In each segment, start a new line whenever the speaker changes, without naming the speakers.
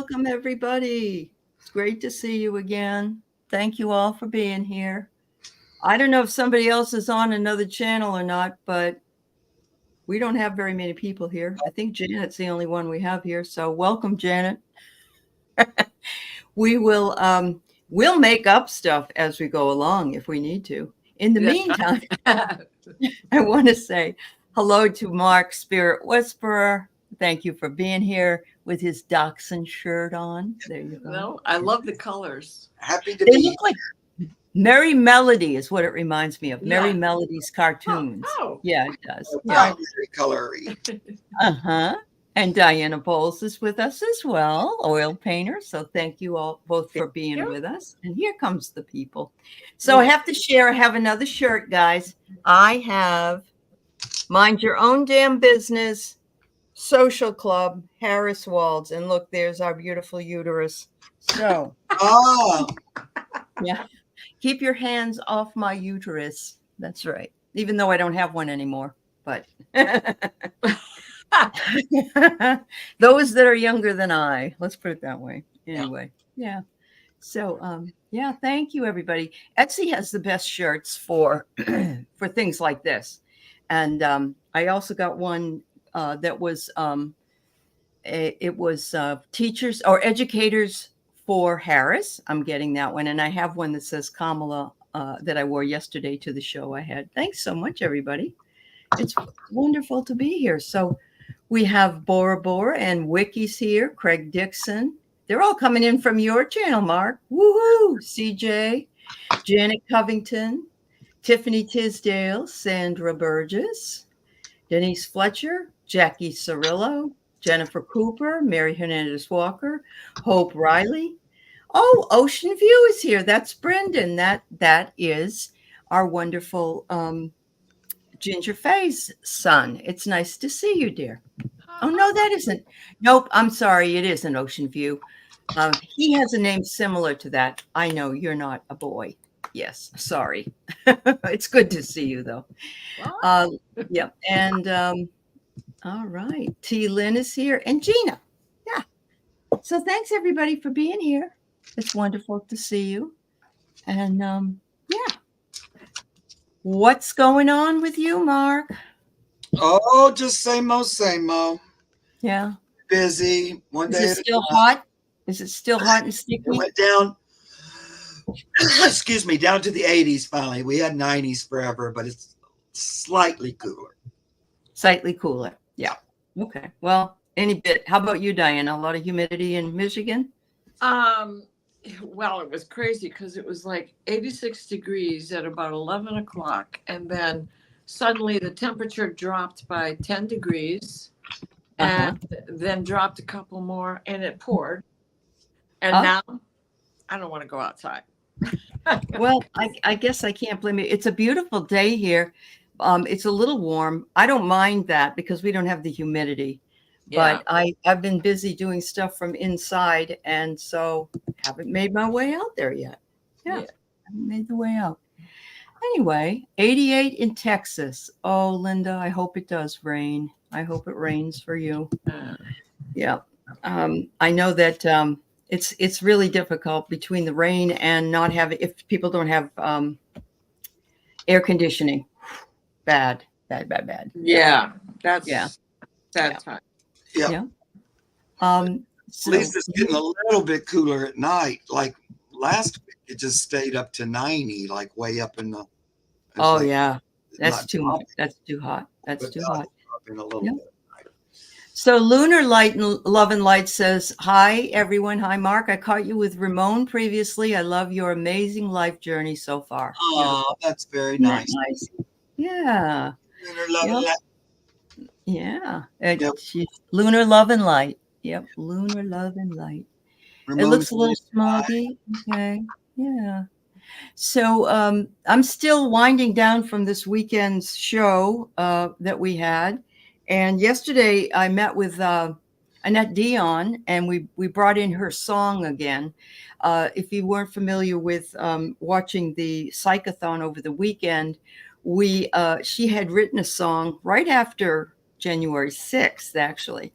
Welcome, everybody. It's great to see you again. Thank you all for being here. I don't know if somebody else is on another channel or not, but we don't have very many people here. I think Janet's the only one we have here. So welcome, Janet. We will we'll make up stuff as we go along if we need to. In the meantime, I want to say hello to Mark Spirit Whisperer. Thank you for being here with his dachshund shirt on. There you go.
No, I love the colors.
Happy to
They
be
look like Merry Melody is what it reminds me of.
Yeah.
Merry Melody's cartoons.
Oh.
Yeah, it does.
yeah.
Yeah.
Very colory.
Uh-huh. And Diana Bowles is with us as well, oil painter. So thank you all both for being with us. And here comes the people. So I have to share, I have another shirt, guys. I have Mind Your Own Damn Business, Social Club, Harris Walds. And look, there's our beautiful uterus. So,
Oh,
yeah. Keep your hands off my uterus. That's right. Even though I don't have one anymore, but those that are younger than I, let's put it that way. Anyway, yeah. So, yeah, thank you, everybody. Etsy has the best shirts for for things like this, and I also got one that was it was teachers or educators for Harris. I'm getting that one, and I have one that says Kamala that I wore yesterday to the show I had. Thanks so much, everybody. It's wonderful to be here. So we have Bora Bora and Wiki's here, Craig Dixon. They're all coming in from your channel, Mark. Woohoo! CJ, Janet Covington, Tiffany Tisdale, Sandra Burgess, Denise Fletcher, Jackie Cirillo, Jennifer Cooper, Mary Hernandez Walker, Hope Riley. Oh, Ocean View is here. That's Brendan. That is our wonderful Ginger Faye's son. It's nice to see you, dear. Oh, no, that isn't. Nope, I'm sorry. It isn't Ocean View. He has a name similar to that. I know you're not a boy. Yes, sorry. It's good to see you, though. Yeah, and all right. T. Lynn is here and Gina. Yeah. So thanks, everybody, for being here. It's wonderful to see you. And yeah. What's going on with you, Mark?
oh, just same mo.
Yeah.
Busy. One
Is
day
it still hot? Is it still hot and sticky?
it went down. Excuse me, down to the 80s finally. We had 90s forever, but it's slightly cooler.
Slightly cooler. Yeah. Okay. Well, any bit. How about you, Diana? A lot of humidity in Michigan?
Well, it was crazy because it was like 86 degrees at about 11 o'clock. And then suddenly the temperature dropped by 10 degrees and then dropped a couple more and it poured. And now I don't want to go outside.
Well, I guess I can't blame you. It's a beautiful day here. It's a little warm. I don't mind that because we don't have the humidity. But I've been busy doing stuff from inside, and so haven't made my way out there yet. Yeah. Haven't made the way out. Anyway, 88 in Texas. Oh, Linda, I hope it does rain. I hope it rains for you. Yeah. I know that it's really difficult between the rain and not having, if people don't have air conditioning. Bad.
Yeah. That's sad time.
Yeah.
So,
at least it's getting a little bit cooler at night. Like last week, it just stayed up to 90, like way up in the.
Oh,
like,
yeah. That's too much. That's too hot. That's too hot.
A little bit.
So Lunar Light and Love and Light says, hi, everyone. Hi, Mark. I caught you with Ramon previously. I love your amazing life journey so far.
Oh, that's very nice.
Yeah.
Lunar Love and Light.
Yeah. She's Lunar Love and Light. Yep. Lunar Love and Light. It looks a little smoggy. Okay. Yeah. So I'm still winding down from this weekend's show that we had. And yesterday I met with Annette Dion and we brought in her song again. If you weren't familiar with watching the Psychathon over the weekend, she had written a song right after January 6th, actually.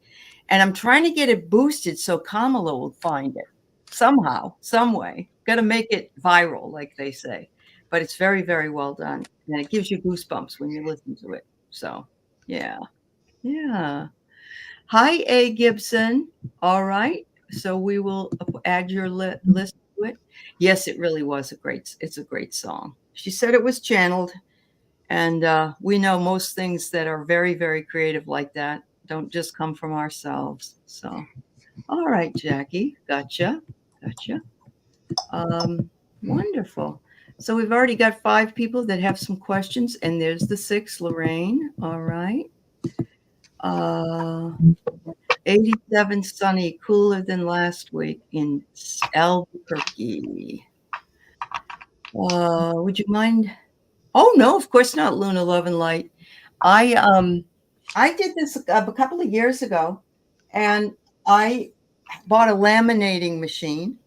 And I'm trying to get it boosted so Kamala will find it somehow, some way. Got to make it viral, like they say. But it's very, very well done. And it gives you goosebumps when you listen to it. So, yeah. Yeah. Hi, A. Gibson. All right. So we will add your list to it. Yes, it really was it's a great song. She said it was channeled. And we know most things that are very, very creative like that don't just come from ourselves. So, all right, Jackie. Gotcha. Wonderful. So we've already got 5 people that have some questions. And there's the 6th, Lorraine. All right. 87 sunny, cooler than last week in Albuquerque. Would you mind? Oh no, of course not, Luna Love and Light. I did this a couple of years ago, and I bought a laminating machine,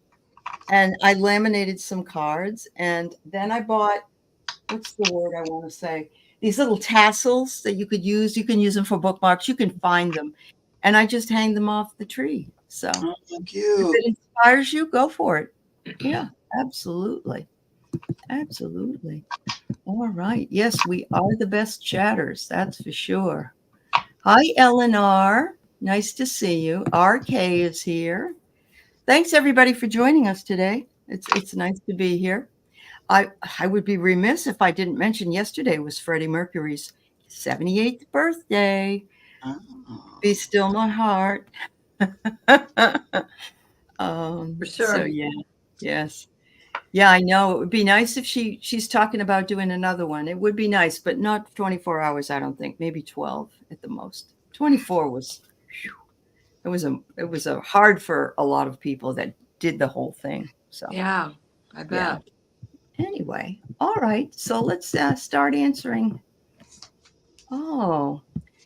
and I laminated some cards, and then I bought, what's the word I want to say? These little tassels that you could use. You can use them for bookmarks. You can find them. And I just hang them off the tree. So
Thank you.
if it inspires you, go for it. Yeah, absolutely. Absolutely. All right. Yes, we are the best chatters. That's for sure. Hi, Eleanor. Nice to see you. RK is here. Thanks, everybody, for joining us today. It's nice to be here. I would be remiss if I didn't mention yesterday was Freddie Mercury's 78th birthday.
Oh.
Be still my heart.
For sure.
So yeah, yes. Yeah, I know. It would be nice if she's talking about doing another one. It would be nice, but not 24 hours, I don't think. Maybe 12 at the most. 24 was it was a hard for a lot of people that did the whole thing. So
Yeah, I bet.
yeah. Anyway, all right. So let's start answering. Oh,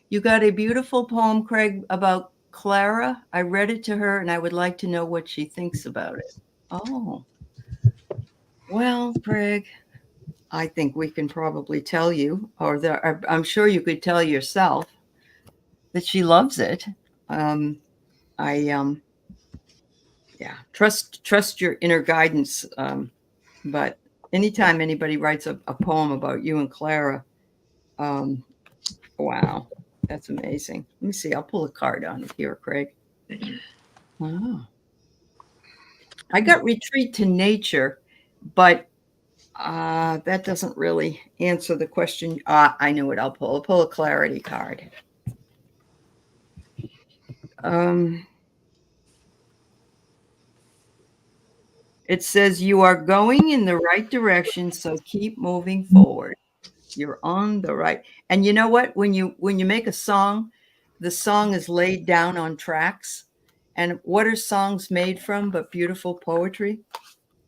you got a beautiful poem, Craig, about Clara. I read it to her, and I would like to know what she thinks about it. Oh, well, Craig, I think we can probably tell you, I'm sure you could tell yourself that she loves it. Yeah, trust your inner guidance. But anytime anybody writes a poem about you and Clara, wow, that's amazing. Let me see. I'll pull a card on it here, Craig. Wow. I got retreat to nature, but that doesn't really answer the question. I know what I'll pull a clarity card. It says you are going in the right direction, so keep moving forward. You're on the right. And you know what? When you make a song, the song is laid down on tracks. And what are songs made from but beautiful poetry?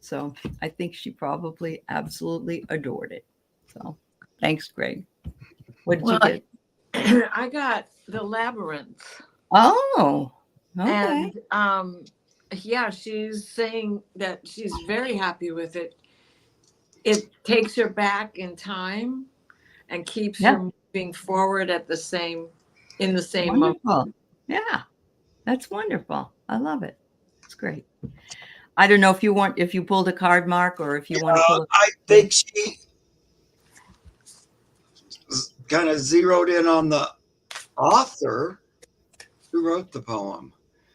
So I think she probably absolutely adored it. So thanks, Greg. What did you get?
I got The Labyrinth.
Oh, okay.
And yeah, she's saying that she's very happy with it. It takes her back in time and keeps her moving forward in the same moment.
Wonderful. Yeah, that's wonderful. I love it. It's great. I don't know if you pulled a card, Mark, or if you want to pull.
I think she kind of zeroed in on the author who wrote the poem.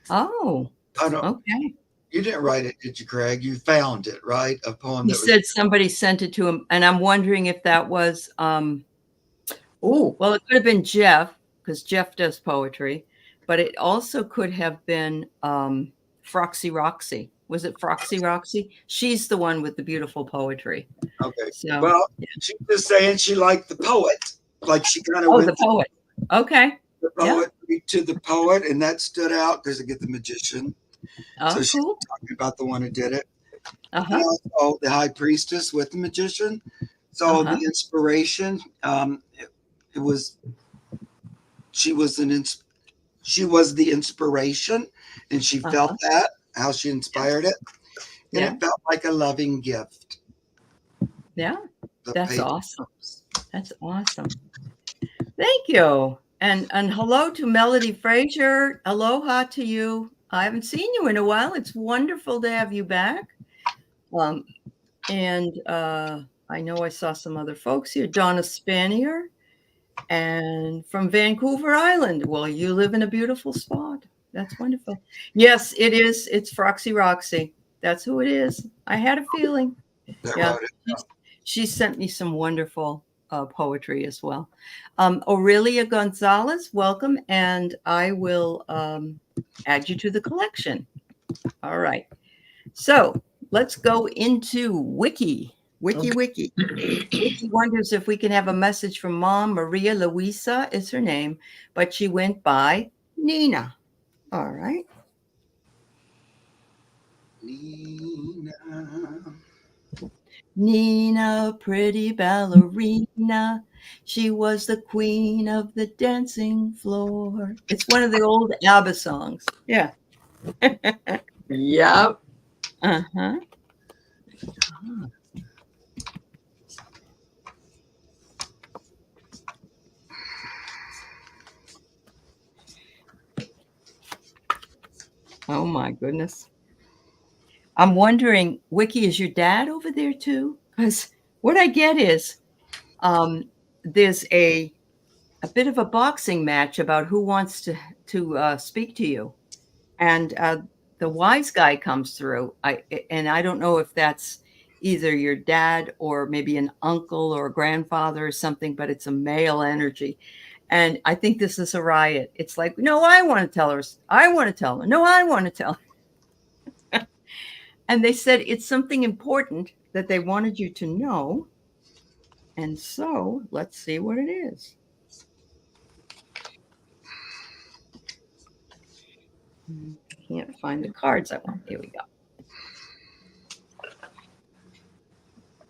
Oh,
I don't.
okay.
You didn't write it, did you, Craig? You found it, right? A poem.
He said somebody sent it to him, and I'm wondering if that was. Well, it could have been Jeff, because Jeff does poetry, but it also could have been Froxy Roxy. Was it Froxy Roxy? She's the one with the beautiful poetry.
Okay.
So,
well, she's just saying she liked the poet. Like she kind of went
the poet. Okay.
The poetry to the poet, and that stood out because I get the magician.
Oh,
so she's
cool.
talking about the one who did it.
Uh-huh.
And also the high priestess with the magician. So the inspiration, it was she was the inspiration, and she felt that how she inspired it, and it felt like a loving gift.
Yeah, that's awesome. That's awesome. Thank you. And hello to Melody Frazier. Aloha to you. I haven't seen you in a while. It's wonderful to have you back. And I know I saw some other folks here. Donna Spanier, and from Vancouver Island. Well, you live in a beautiful spot. That's wonderful. Yes, it is. It's Froxy Roxy. That's who it is. I had a feeling.
That
Yeah.
wrote it.
She sent me some wonderful poetry as well. Aurelia Gonzalez, welcome. And I will add you to the collection. All right. So let's go into Wiki. Wiki. Wiki wonders if we can have a message from Mom. Maria Luisa is her name, but she went by Nina. All right. Nina, pretty ballerina. She was the queen of the dancing floor. It's one of the old ABBA songs. Yeah.
Yep.
Uh-huh. Oh my goodness. I'm wondering, Wiki, is your dad over there too? Because what I get is there's a bit of a boxing match about who wants to speak to you. And the wise guy comes through. I don't know if that's either your dad or maybe an uncle or a grandfather or something, but it's a male energy. And I think this is a riot. It's like, no, I want to tell her. I want to tell her. No, I want to tell her. And they said it's something important that they wanted you to know. And so let's see what it is. Can't find the cards I want. Here we go.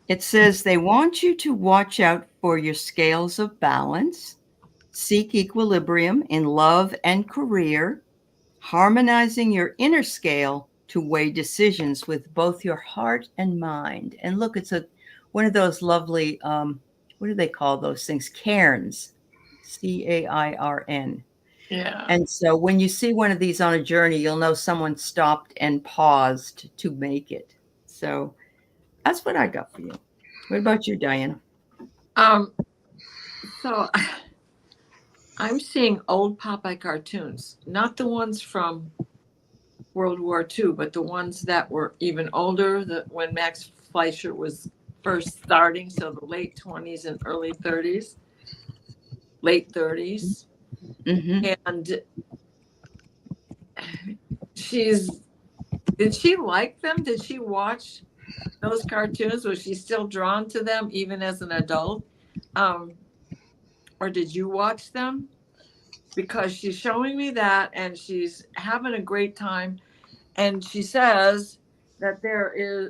It says they want you to watch out for your scales of balance, seek equilibrium in love and career, harmonizing your inner scale to weigh decisions with both your heart and mind. And look, it's one of those lovely, what do they call those things? Cairns, Cairn.
Yeah.
And so when you see one of these on a journey, you'll know someone stopped and paused to make it. So that's what I got for you. What about you, Diana?
So I'm seeing old Popeye cartoons, not the ones from World War II, but the ones that were even older, when Max Fleischer was first starting, so the late 20s and early 30s, late 30s. Mm-hmm. And did she like them? Did she watch those cartoons? Was she still drawn to them even as an adult? Or did you watch them? Because she's showing me that and she's having a great time. And she says that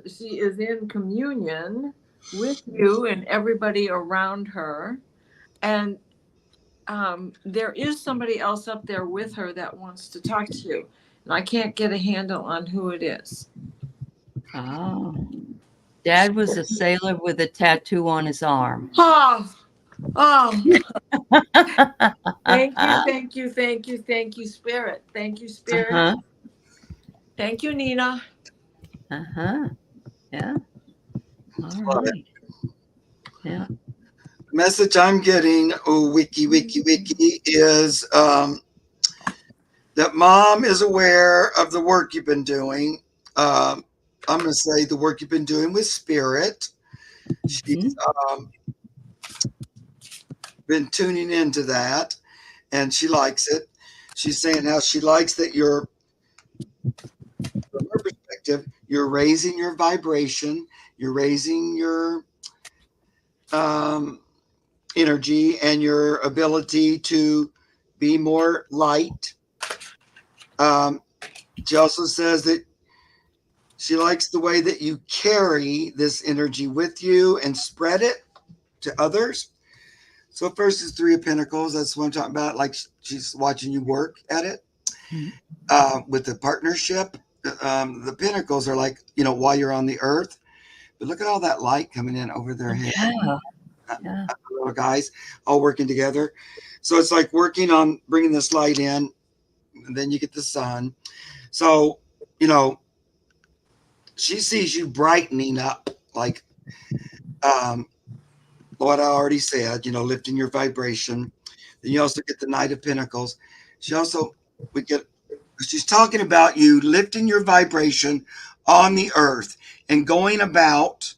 she is in communion with you and everybody around her. And there is somebody else up there with her that wants to talk to you. And I can't get a handle on who it is.
Oh. Dad was a sailor with a tattoo on his arm.
Oh. Thank you, Spirit. Thank you, Spirit. Uh-huh. Thank you, Nina.
Uh-huh. Yeah. All right. Yeah.
Message I'm getting, Wiki, is that Mom is aware of the work you've been doing. I'm going to say the work you've been doing with Spirit. She's been tuning into that, and she likes it. She's saying how she likes that from her perspective, you're raising your vibration, you're raising your energy and your ability to be more light. She also says that she likes the way that you carry this energy with you and spread it to others. So first is Three of Pentacles. That's what I'm talking about. Like she's watching you work at it with the partnership. The Pentacles are like, while you're on the earth. But look at all that light coming in over their head.
Yeah. Yeah.
little guys all working together. So it's like working on bringing this light in, and then you get the sun. So, you know, she sees you brightening up, like what I already said, you know, lifting your vibration. Then you also get the Knight of Pentacles. She also, we get, she's talking about you lifting your vibration on the earth and going about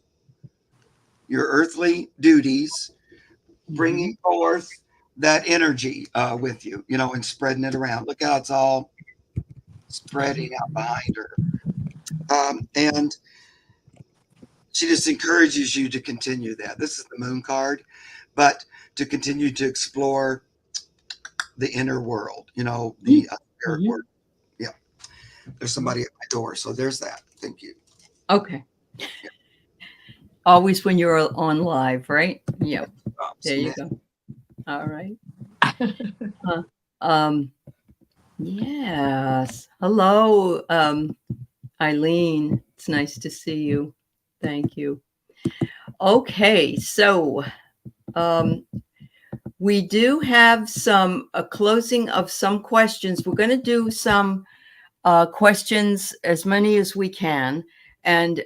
your earthly duties, bringing forth that energy with you, you know, and spreading it around. Look how it's all spreading out behind her. And she just encourages you to continue that. This is the Moon card, but to continue to explore the inner world, you know, the spirit world. Yeah. There's somebody at my door. So there's that. Thank you.
Okay. Always when you're on live, right? Yeah. There you go. All right. Yes. Hello, Eileen. It's nice to see you. Thank you. Okay, so we do have a closing of some questions. We're going to do some questions, as many as we can. And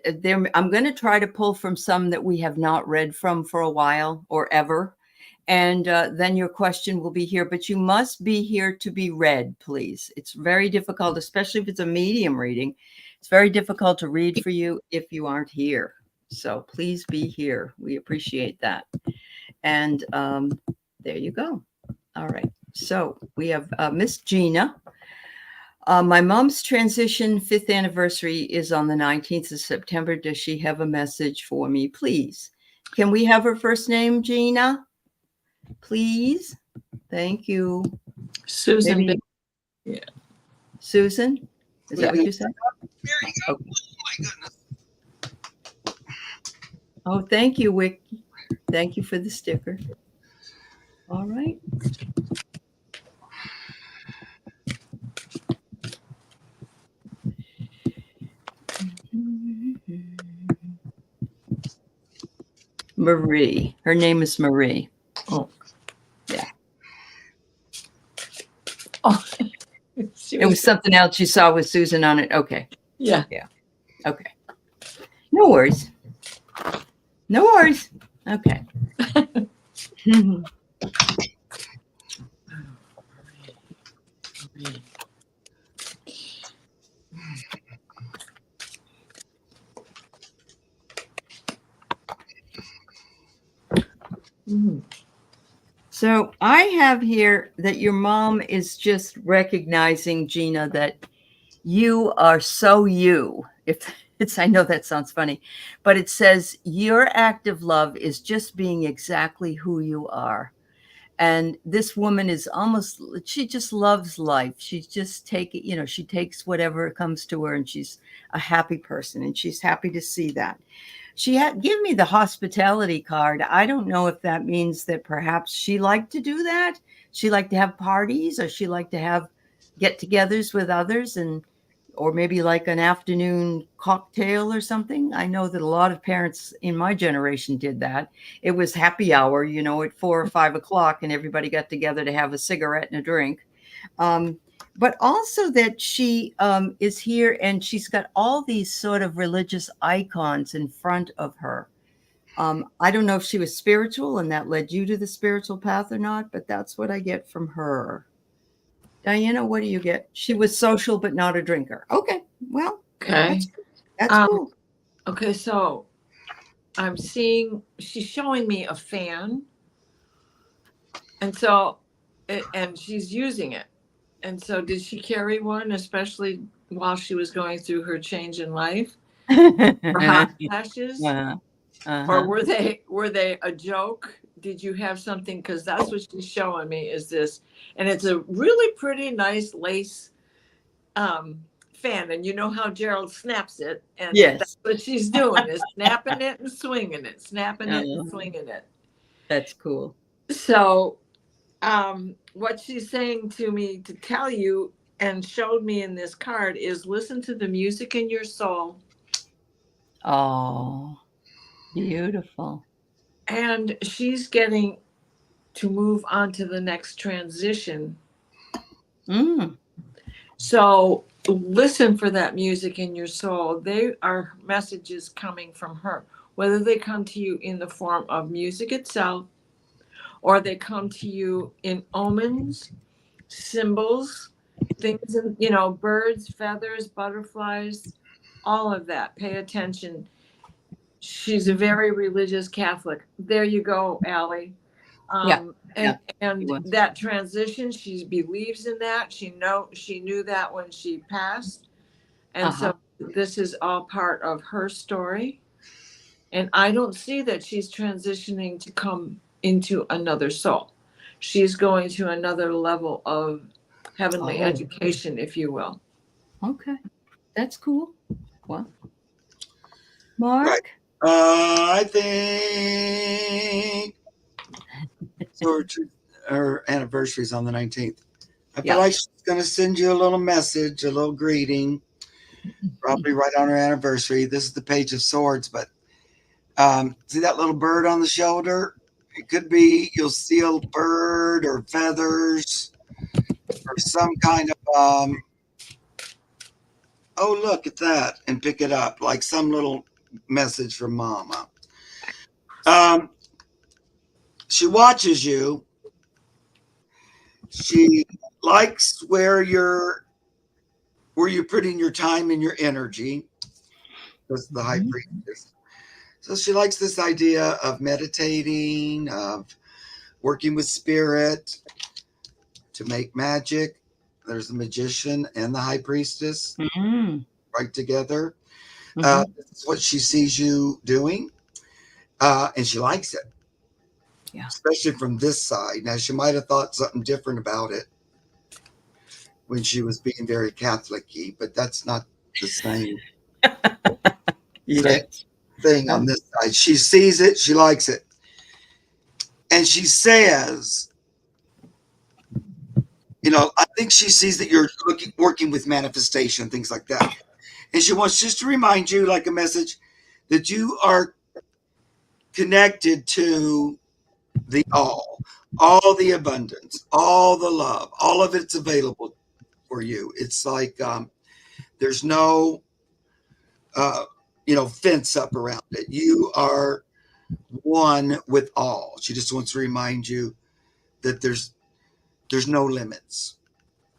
I'm going to try to pull from some that we have not read from for a while or ever. And then your question will be here, but you must be here to be read, please. It's very difficult, especially if it's a medium reading. It's very difficult to read for you if you aren't here. So please be here. We appreciate that. And there you go. All right. So we have Miss Gina. My mom's transition 5th anniversary is on the 19th of September. Does she have a message for me, please? Can we have her first name, Gina? Please. Thank you.
Susan.
Maybe,
yeah.
Susan? Is that what you said?
There you go.
Okay.
Oh my goodness.
Oh, thank you, Wick. Thank you for the sticker. All right. Marie. Her name is Marie.
Oh.
Yeah.
Oh.
It was something else you saw with Susan on it. Okay.
Yeah.
Yeah. Okay. No worries. No worries. Okay. So I have here that your mom is just recognizing, Gina, that you are so you. If it's, I know that sounds funny, but it says your act of love is just being exactly who you are. And this woman is almost, she just loves life. She's just she takes whatever comes to her, and she's a happy person, and she's happy to see that. She had give me the hospitality card. I don't know if that means that perhaps she liked to do that. She liked to have parties, or she liked to have get-togethers with others, or maybe like an afternoon cocktail or something. I know that a lot of parents in my generation did that. It was happy hour, at 4 or 5 o'clock, and everybody got together to have a cigarette and a drink. But also that she is here, and she's got all these sort of religious icons in front of her. I don't know if she was spiritual and that led you to the spiritual path or not, but that's what I get from her. Diana, what do you get? She was social, but not a drinker. Okay. Well,
Okay.
that's cool.
Okay. So I'm seeing, she's showing me a fan. And so, and she's using it. And so did she carry one, especially while she was going through her change in life? Or hot flashes? Or were they a joke? Did you have something? Because that's what she's showing me is this. And it's a really pretty nice lace fan. And you know how Gerald snaps it. And
yes,
that's what she's doing is snapping it and swinging it, snapping it and swinging it.
That's cool.
So what she's saying to me to tell you and showed me in this card is listen to the music in your soul.
Oh, beautiful.
and she's getting to move on to the next transition.
Mm.
So listen for that music in your soul. They are messages coming from her, whether they come to you in the form of music itself, or they come to you in omens, symbols, things, birds, feathers, butterflies, all of that. Pay attention. She's a very religious Catholic. There you go, Allie.
Yeah,
And
she was.
that transition, she believes in that. She knew that when she passed, and so this is all part of her story. And I don't see that she's transitioning to come into another soul. She's going to another level of heavenly education, if you will.
Okay, that's cool. Well, Mark.
Right. I think so. Her anniversary is on the 19th. I feel like she's going to send you a little message, a little greeting, probably right on her anniversary. This is the Page of Swords, but see that little bird on the shoulder? It could be you'll see a bird or feathers or some kind of oh, look at that, and pick it up like some little message from Mama. She watches you. She likes where you're putting your time and your energy. That's the high priestess. So she likes this idea of meditating, of working with spirit to make magic. There's the magician and the high priestess right together. This is what she sees you doing, and she likes it. Yeah, especially from this side. Now, she might have thought something different about it when she was being very Catholic-y, but that's not the same thing on this side. She sees it, she likes it. And she says, I think she sees that you're working with manifestation, things like that. And she wants just to remind you, like a message, that you are connected to the all the abundance, all the love, all of it's available for you. It's like there's no fence up around it. You are one with all. She just wants to remind you that there's no limits.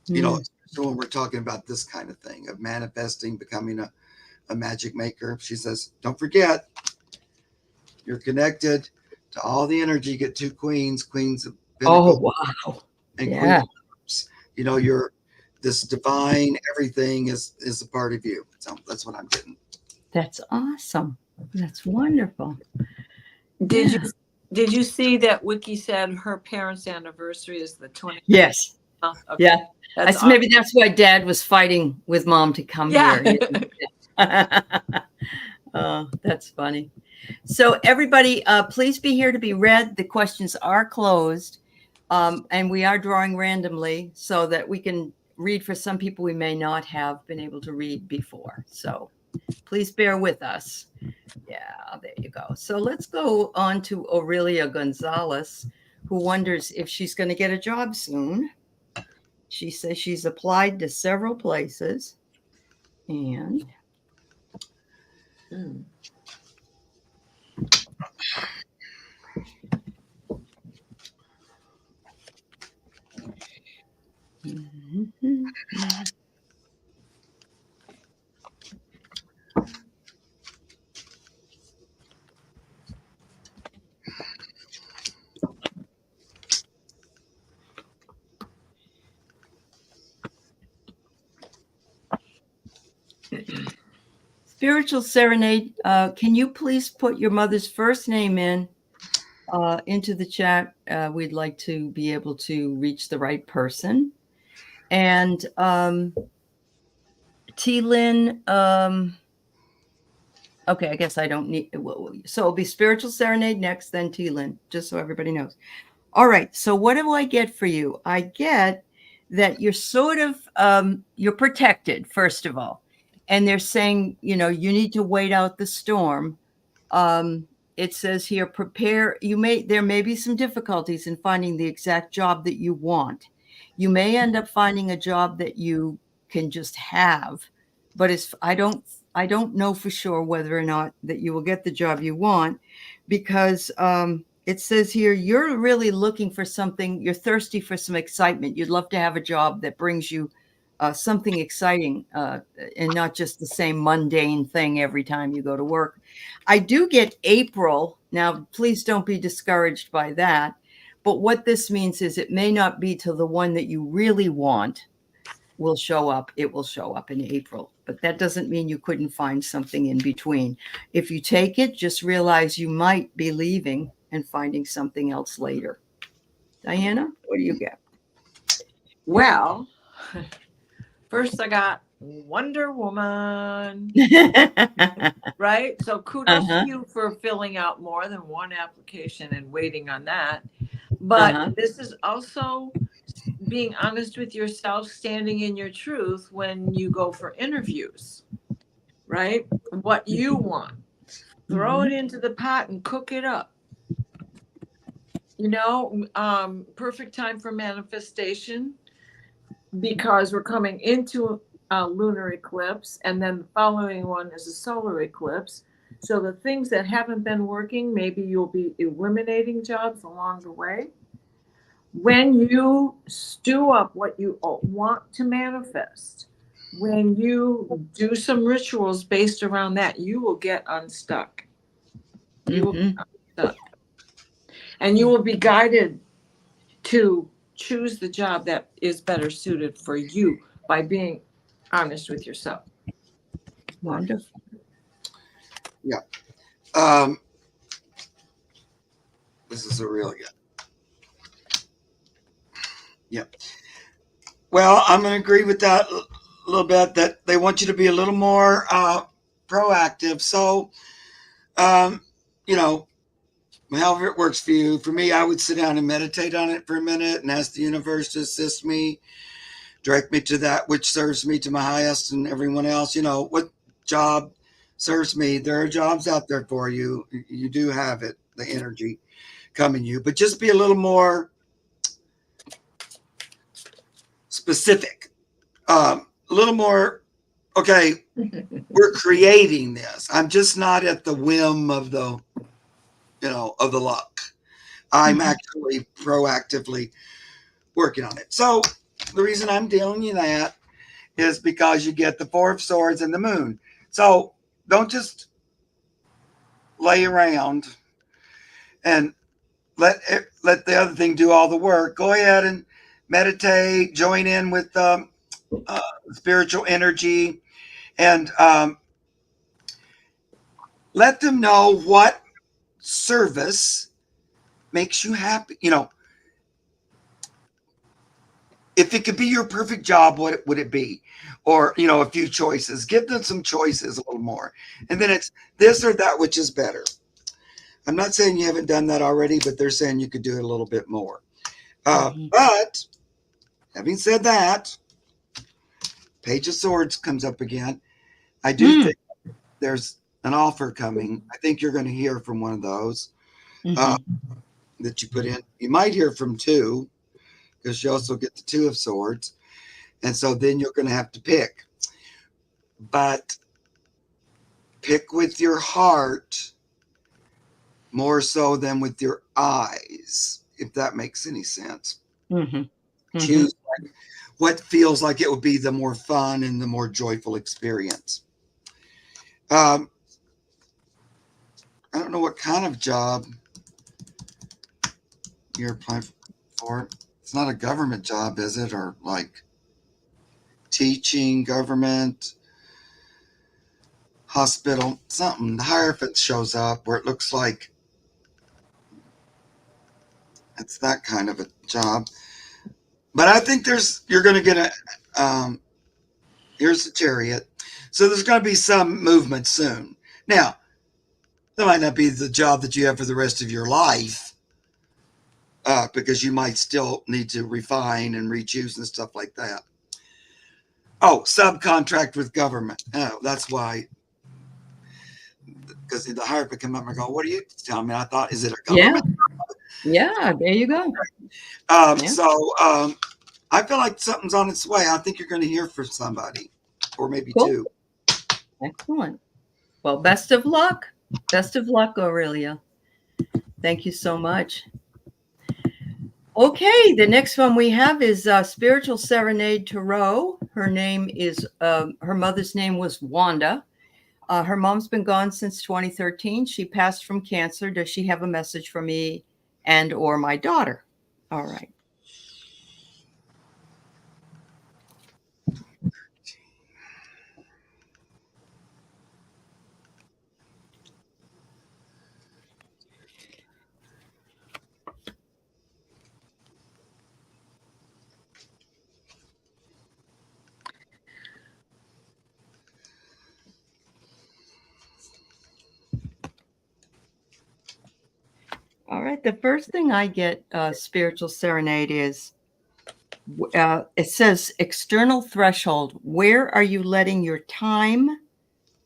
So when we're talking about this kind of thing of manifesting, becoming a magic maker, she says, don't forget, you're connected to all the energy. You get two queens of pentacles.
Wow.
And queens, you're this divine, everything is a part of you. So that's what I'm getting.
That's awesome. That's wonderful.
Did you see that Wiki said her parents' anniversary is the 20th?
Yes.
Okay.
Yeah. Awesome. Maybe that's why Dad was fighting with Mom to come here. Oh, that's funny. So everybody, please be here to be read. The questions are closed, and we are drawing randomly so that we can read for some people we may not have been able to read before. So please bear with us. Yeah, there you go. So let's go on to Aurelia Gonzalez, who wonders if she's going to get a job soon. She says she's applied to several places and Spiritual Serenade, can you please put your mother's first name into the chat? We'd like to be able to reach the right person. And T-Lynn, okay, I guess I don't need, so it'll be Spiritual Serenade next, then T-Lynn, just so everybody knows. All right, so what do I get for you? I get that you're sort of, you're protected, first of all. And they're saying, you need to wait out the storm. it says here, there may be some difficulties in finding the exact job that you want. You may end up finding a job that you can just have, but I don't know for sure whether or not that you will get the job you want, because it says here, you're really looking for something, you're thirsty for some excitement. You'd love to have a job that brings you something exciting and not just the same mundane thing every time you go to work. I do get April. Now, please don't be discouraged by that. But what this means is it may not be till the one that you really want will show up. It will show up in April. But that doesn't mean you couldn't find something in between. If you take it, just realize you might be leaving and finding something else later. Diana, what do you get?
Well, first I got Wonder Woman, right? So kudos to you for filling out more than one application and waiting on that. But this is also being honest with yourself, standing in your truth when you go for interviews, right? What you want. Throw it into the pot and cook it up. You know, perfect time for manifestation, because we're coming into a lunar eclipse, and then the following one is a solar eclipse. So the things that haven't been working, maybe you'll be eliminating jobs along the way. When you stew up what you want to manifest, when you do some rituals based around that, you will get unstuck. You will be unstuck. And you will be guided to choose the job that is better suited for you by being honest with yourself.
Wonderful.
Yeah. This is a really good. Yeah. Well, I'm going to agree with that a little bit, that they want you to be a little more proactive. So, you know, however it works for you. For me, I would sit down and meditate on it for a minute and ask the universe to assist me, direct me to that which serves me to my highest, and everyone else, you know, what job serves me. There are jobs out there for you. You do have it, the energy coming you, but just be a little more specific, a little more, okay, we're creating this. I'm just not at the whim of the, you know, of the luck. I'm actually proactively working on it. So the reason I'm telling you that is because you get the Four of Swords and the Moon. So don't just lay around and let the other thing do all the work. Go ahead and meditate, join in with spiritual energy, and let them know what service makes you happy. You know, if it could be your perfect job, what would it be? Or, you know, a few choices. Give them some choices a little more. And then it's this or that, which is better. I'm not saying you haven't done that already, but they're saying you could do it a little bit more. But having said that, Page of Swords comes up again. I do think there's an offer coming. I think you're going to hear from one of those that you put in. You might hear from two, because you also get the Two of Swords. And so then you're going to have to pick. But pick with your heart more so than with your eyes, if that makes any sense. Choose what feels like it would be the more fun and the more joyful experience. I don't know what kind of job you're applying for. It's not a government job, is it? Or like teaching, government, hospital, something. The Hierophant shows up where it looks like it's that kind of a job. But I think you're going to get here's the Chariot. So there's going to be some movement soon. Now, that might not be the job that you have for the rest of your life, because you might still need to refine and rechoose and stuff like that. Oh, subcontract with government. Oh, that's why because the hierophant come up and go, "What are you telling me?" I thought, "Is it a
Yeah.
government?"
Yeah. There you go. Yeah.
So I feel like something's on its way. I think you're going to hear from somebody, or maybe
Cool.
two.
Excellent. Well, best of luck. Best of luck, Aurelia. Thank you so much. Okay, the next one we have is Spiritual Serenade Tarot. Her name is, her mother's name was Wanda. Her mom's been gone since 2013. She passed from cancer. Does she have a message for me and or my daughter? All right. All right. The first thing I get, Spiritual Serenade, is it says external threshold. Where are you letting your time,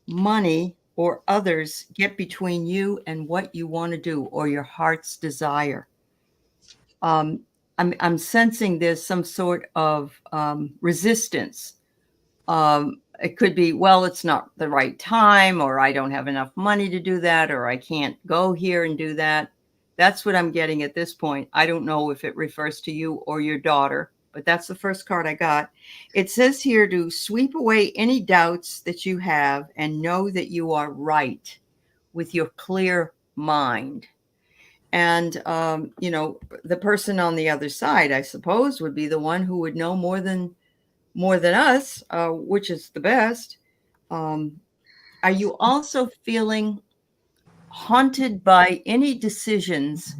money, or others get between you and what you want to do or your heart's desire? I'm sensing there's some sort of resistance. It could be, well, it's not the right time, or I don't have enough money to do that, or I can't go here and do that. That's what I'm getting at this point. I don't know if it refers to you or your daughter, but that's the first card I got. It says here to sweep away any doubts that you have and know that you are right with your clear mind. And, the person on the other side, I suppose, would be the one who would know more than us, which is the best. Are you also feeling haunted by any decisions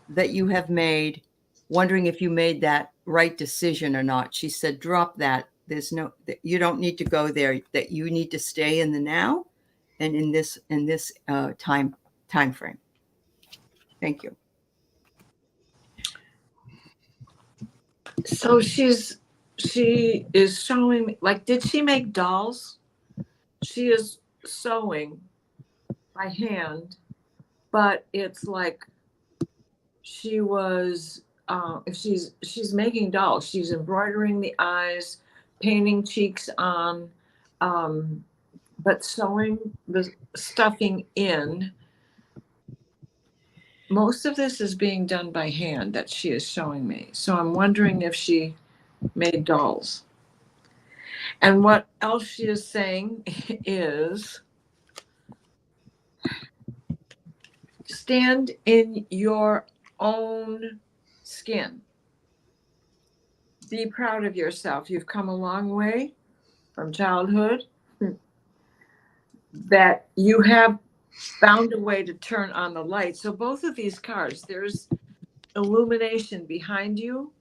that you have made, wondering if you made that right decision or not? She said, drop that. You don't need to go there, that you need to stay in the now and in this time frame. Thank you.
So she is showing me, like, did she make dolls? She is sewing by hand, but it's like she was if she's making dolls, she's embroidering the eyes, painting cheeks on, but sewing the stuffing in. Most of this is being done by hand that she is showing me. So I'm wondering if she made dolls. And what else she is saying is, stand in your own skin. Be proud of yourself. You've come a long way from childhood, that you have found a way to turn on the light. So both of these cards, there's illumination behind you,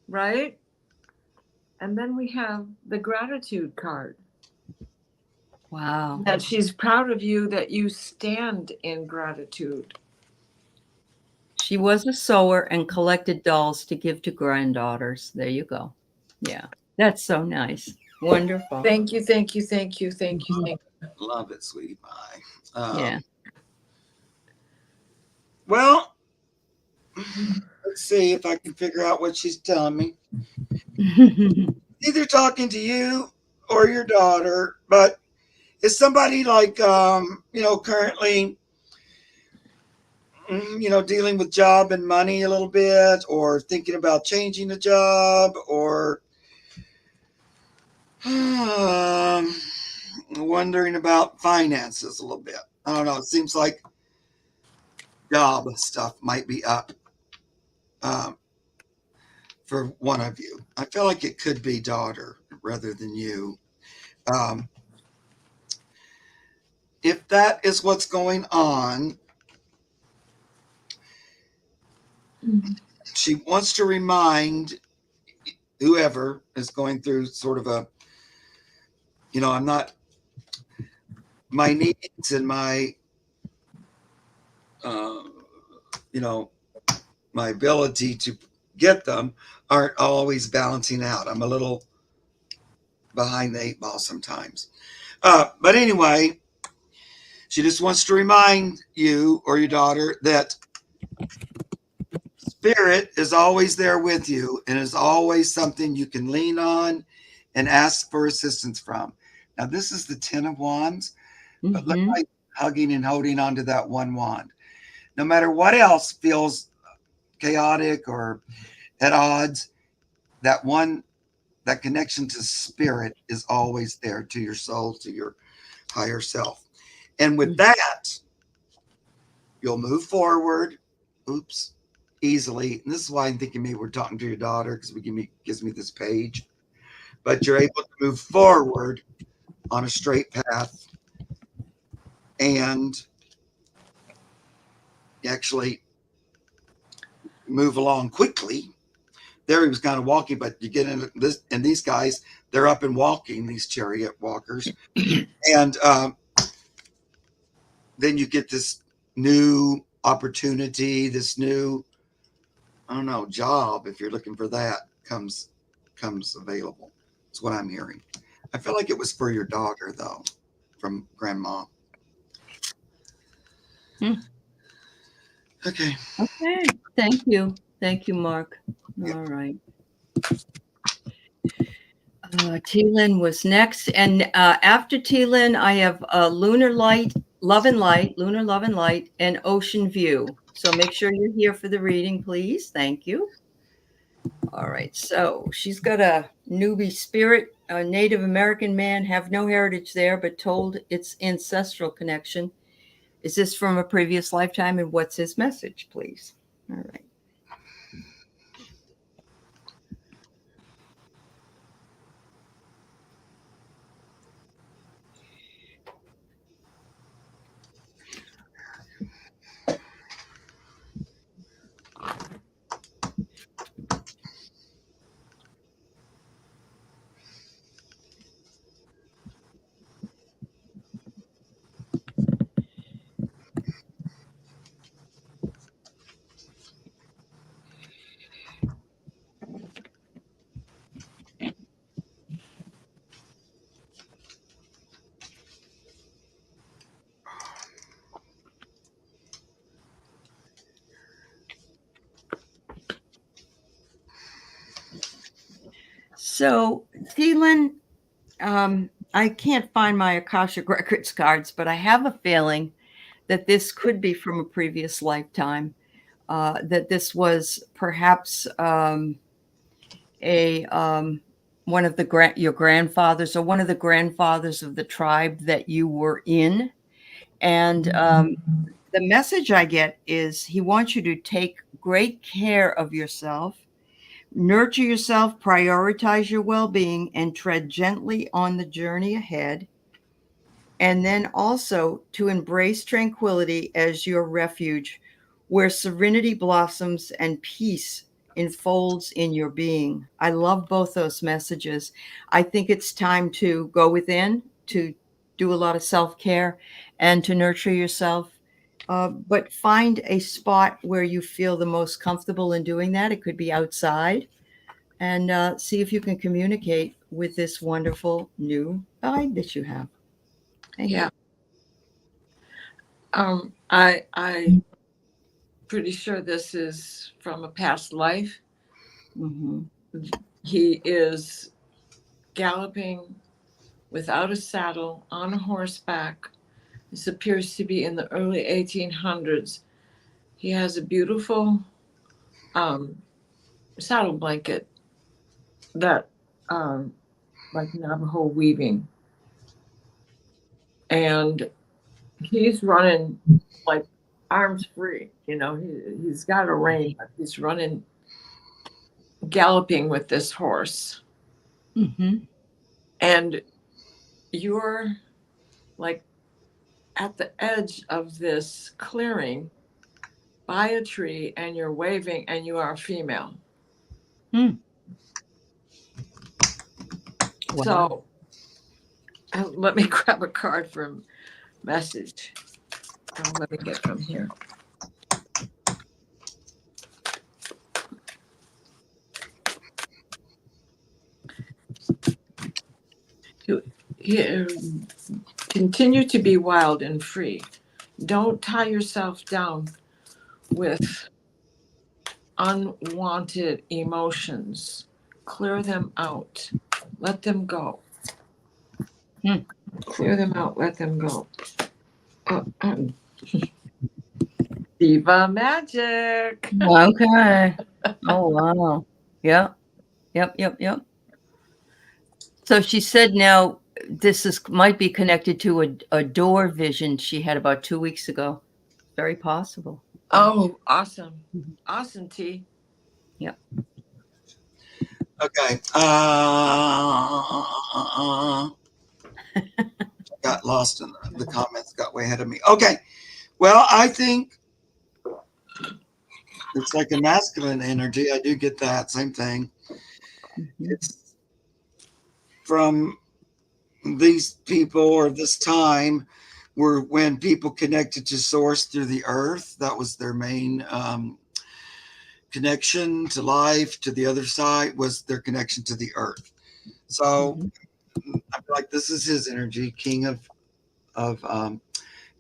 right? And then we have the gratitude card.
Wow.
That she's proud of you, that you stand in gratitude.
She was a sewer and collected dolls to give to granddaughters. There you go. Yeah, that's so nice. Wonderful.
Thank you, thank you, thank you, thank you, thank you.
Love it, sweetie pie.
Yeah.
Well, let's see if I can figure out what she's telling me. Either talking to you or your daughter, but is somebody like, currently, dealing with job and money a little bit, or thinking about changing a job, or wondering about finances a little bit. I don't know. It seems like job stuff might be up for one of you. I feel like it could be daughter rather than you. If that is what's going on, she wants to remind whoever is going through sort of a, I'm not, my needs and my, my ability to get them aren't always balancing out. I'm a little behind the eight ball sometimes. But anyway, She just wants to remind you or your daughter that spirit is always there with you and is always something you can lean on and ask for assistance from. Now, this is the 10 of Wands, but look like hugging and holding onto that one wand. No matter what else feels chaotic or at odds, that connection to spirit is always there, to your soul, to your higher self. And with that, you'll move forward. Oops. Easily. And this is why I'm thinking maybe we're talking to your daughter, because gives me this page. But you're able to move forward on a straight path and actually move along quickly. There he was kind of walking, but you get into this, and these guys, they're up and walking, these chariot walkers. And then you get this new opportunity, this new, I don't know, job, if you're looking for that, comes available. That's what I'm hearing. I feel like it was for your daughter, though, from Grandma. Okay.
Okay. Thank you. Thank you, Mark.
Yep.
All right. T-Lin was next. And after T-Lin, I have Lunar Light, Love and Light, Lunar Love and Light, and Ocean View. So make sure you're here for the reading, please. Thank you. All right. So she's got a newbie spirit, a Native American man, have no heritage there, but told its ancestral connection. Is this from a previous lifetime? And what's his message, please? All right. So, Thielen, I can't find my Akashic Records cards, but I have a feeling that this could be from a previous lifetime, that this was perhaps one of your grandfathers or one of the grandfathers of the tribe that you were in. And the message I get is he wants you to take great care of yourself, nurture yourself, prioritize your well-being, and tread gently on the journey ahead. And then also to embrace tranquility as your refuge, where serenity blossoms and peace enfolds in your being. I love both those messages. I think it's time to go within, to do a lot of self-care and to nurture yourself. But find a spot where you feel the most comfortable in doing that. It could be outside. And see if you can communicate with this wonderful new guide that you have. Thank you.
I'm pretty sure this is from a past life.
Mm-hmm.
He is galloping without a saddle on a horseback. This appears to be in the early 1800s. He has a beautiful saddle blanket that like Navajo weaving. And he's running like arms free, he's got a rein, but he's running, galloping with this horse.
Mm-hmm.
And you're like at the edge of this clearing by a tree and you're waving and you are a female.
Mm. Wow.
So let me grab a card from message. Let me get from here. continue to be wild and free. Don't tie yourself down with unwanted emotions. Clear them out. Let them go. Clear them out. Let them go. Diva magic.
Okay. Oh, wow. Yep. Yep. Yep. Yep. So she said now this might be connected to a door vision she had about 2 weeks ago. Very possible.
Oh, awesome.
Mhm.
Awesome, T.
Yep.
Okay. Got lost in the comments, got way ahead of me. Okay. Well, I think it's like a masculine energy. I do get that same thing.
Mhm.
It's from these people or this time were when people connected to source through the earth. That was their main connection to life, to the other side, was their connection to the earth. So
Mhm.
I feel like this is his energy, king of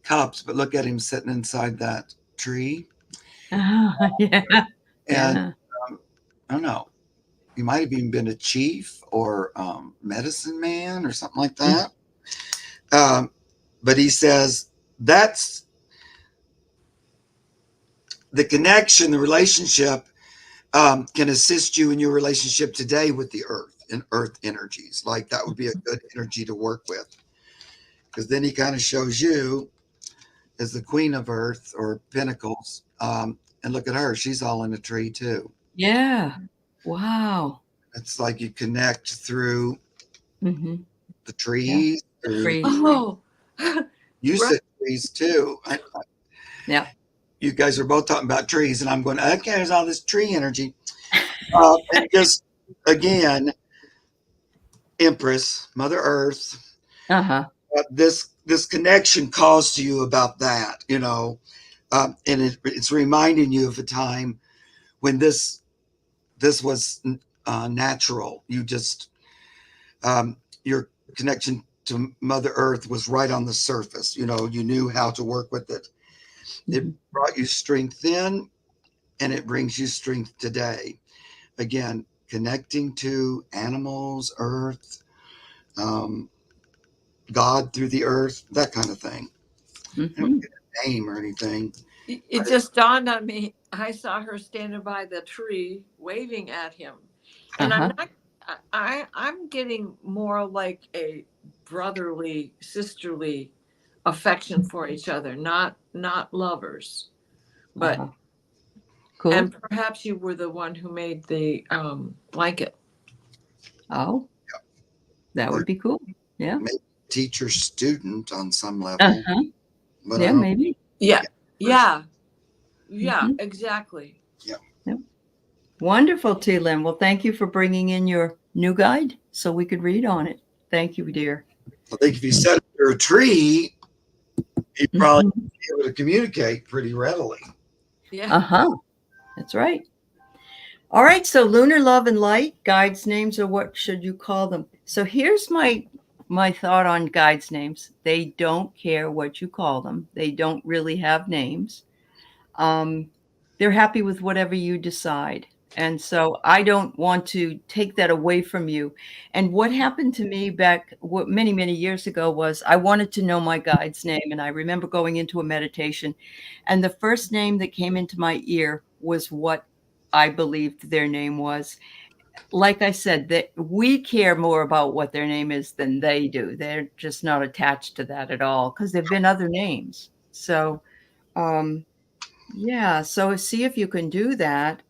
cups, but look at him sitting inside that tree.
Yeah.
And
Yeah.
I don't know, he might have even been a chief or medicine man or something like that. But he says that's the connection, the relationship can assist you in your relationship today with the earth and earth energies. Like that would be a good energy to work with, because then he kind of shows you as the queen of earth or pentacles. And look at her, she's all in a tree too.
Yeah. Wow.
It's like you connect through
Hmm.
the
Yeah.
trees,
The
through
trees.
Oh,
you
right.
said trees too.
Yeah.
You guys are both talking about trees, and I'm going, okay, there's all this tree energy. And just again, Empress, Mother Earth,
Uh-huh.
this connection calls to you about that, and it's reminding you of a time when this was natural. You just your connection to Mother Earth was right on the surface. You knew how to work with it. It
Mhm.
brought you strength then, and it brings you strength today. Again, connecting to animals, earth, um, God through the earth, that kind of thing. I don't
Mhm.
get a name or anything.
It just dawned on me. I saw her standing by the tree waving at him. And I'm
Uh-huh.
not I'm getting more like a brotherly, sisterly affection for each other, not lovers. But
Uh-huh. Cool.
and perhaps you were the one who made the blanket.
Oh, that
Or
would be cool. Yeah.
maybe teacher student on some level,
Uh-huh.
but I
Yeah,
don't.
maybe.
Yeah.
Yeah,
Yeah. Yeah,
Mhm.
exactly.
yeah.
Yep. Wonderful, T. Lynn. Well, thank you for bringing in your new guide so we could read on it. Thank you, dear.
I think if you set it under a tree, you'd probably
Mhm.
be able to communicate pretty readily.
Yeah.
Uh-huh. That's right. All right. So lunar love and light, guides' names, or what should you call them? So here's my thought on guides' names. They don't care what you call them. They don't really have names. They're happy with whatever you decide. And so I don't want to take that away from you. And what happened to me back many, many years ago was I wanted to know my guide's name. And I remember going into a meditation, and the first name that came into my ear was what I believed their name was. Like I said, that we care more about what their name is than they do. They're just not attached to that at all because there've been other names. So, um, yeah, so see if you can do that.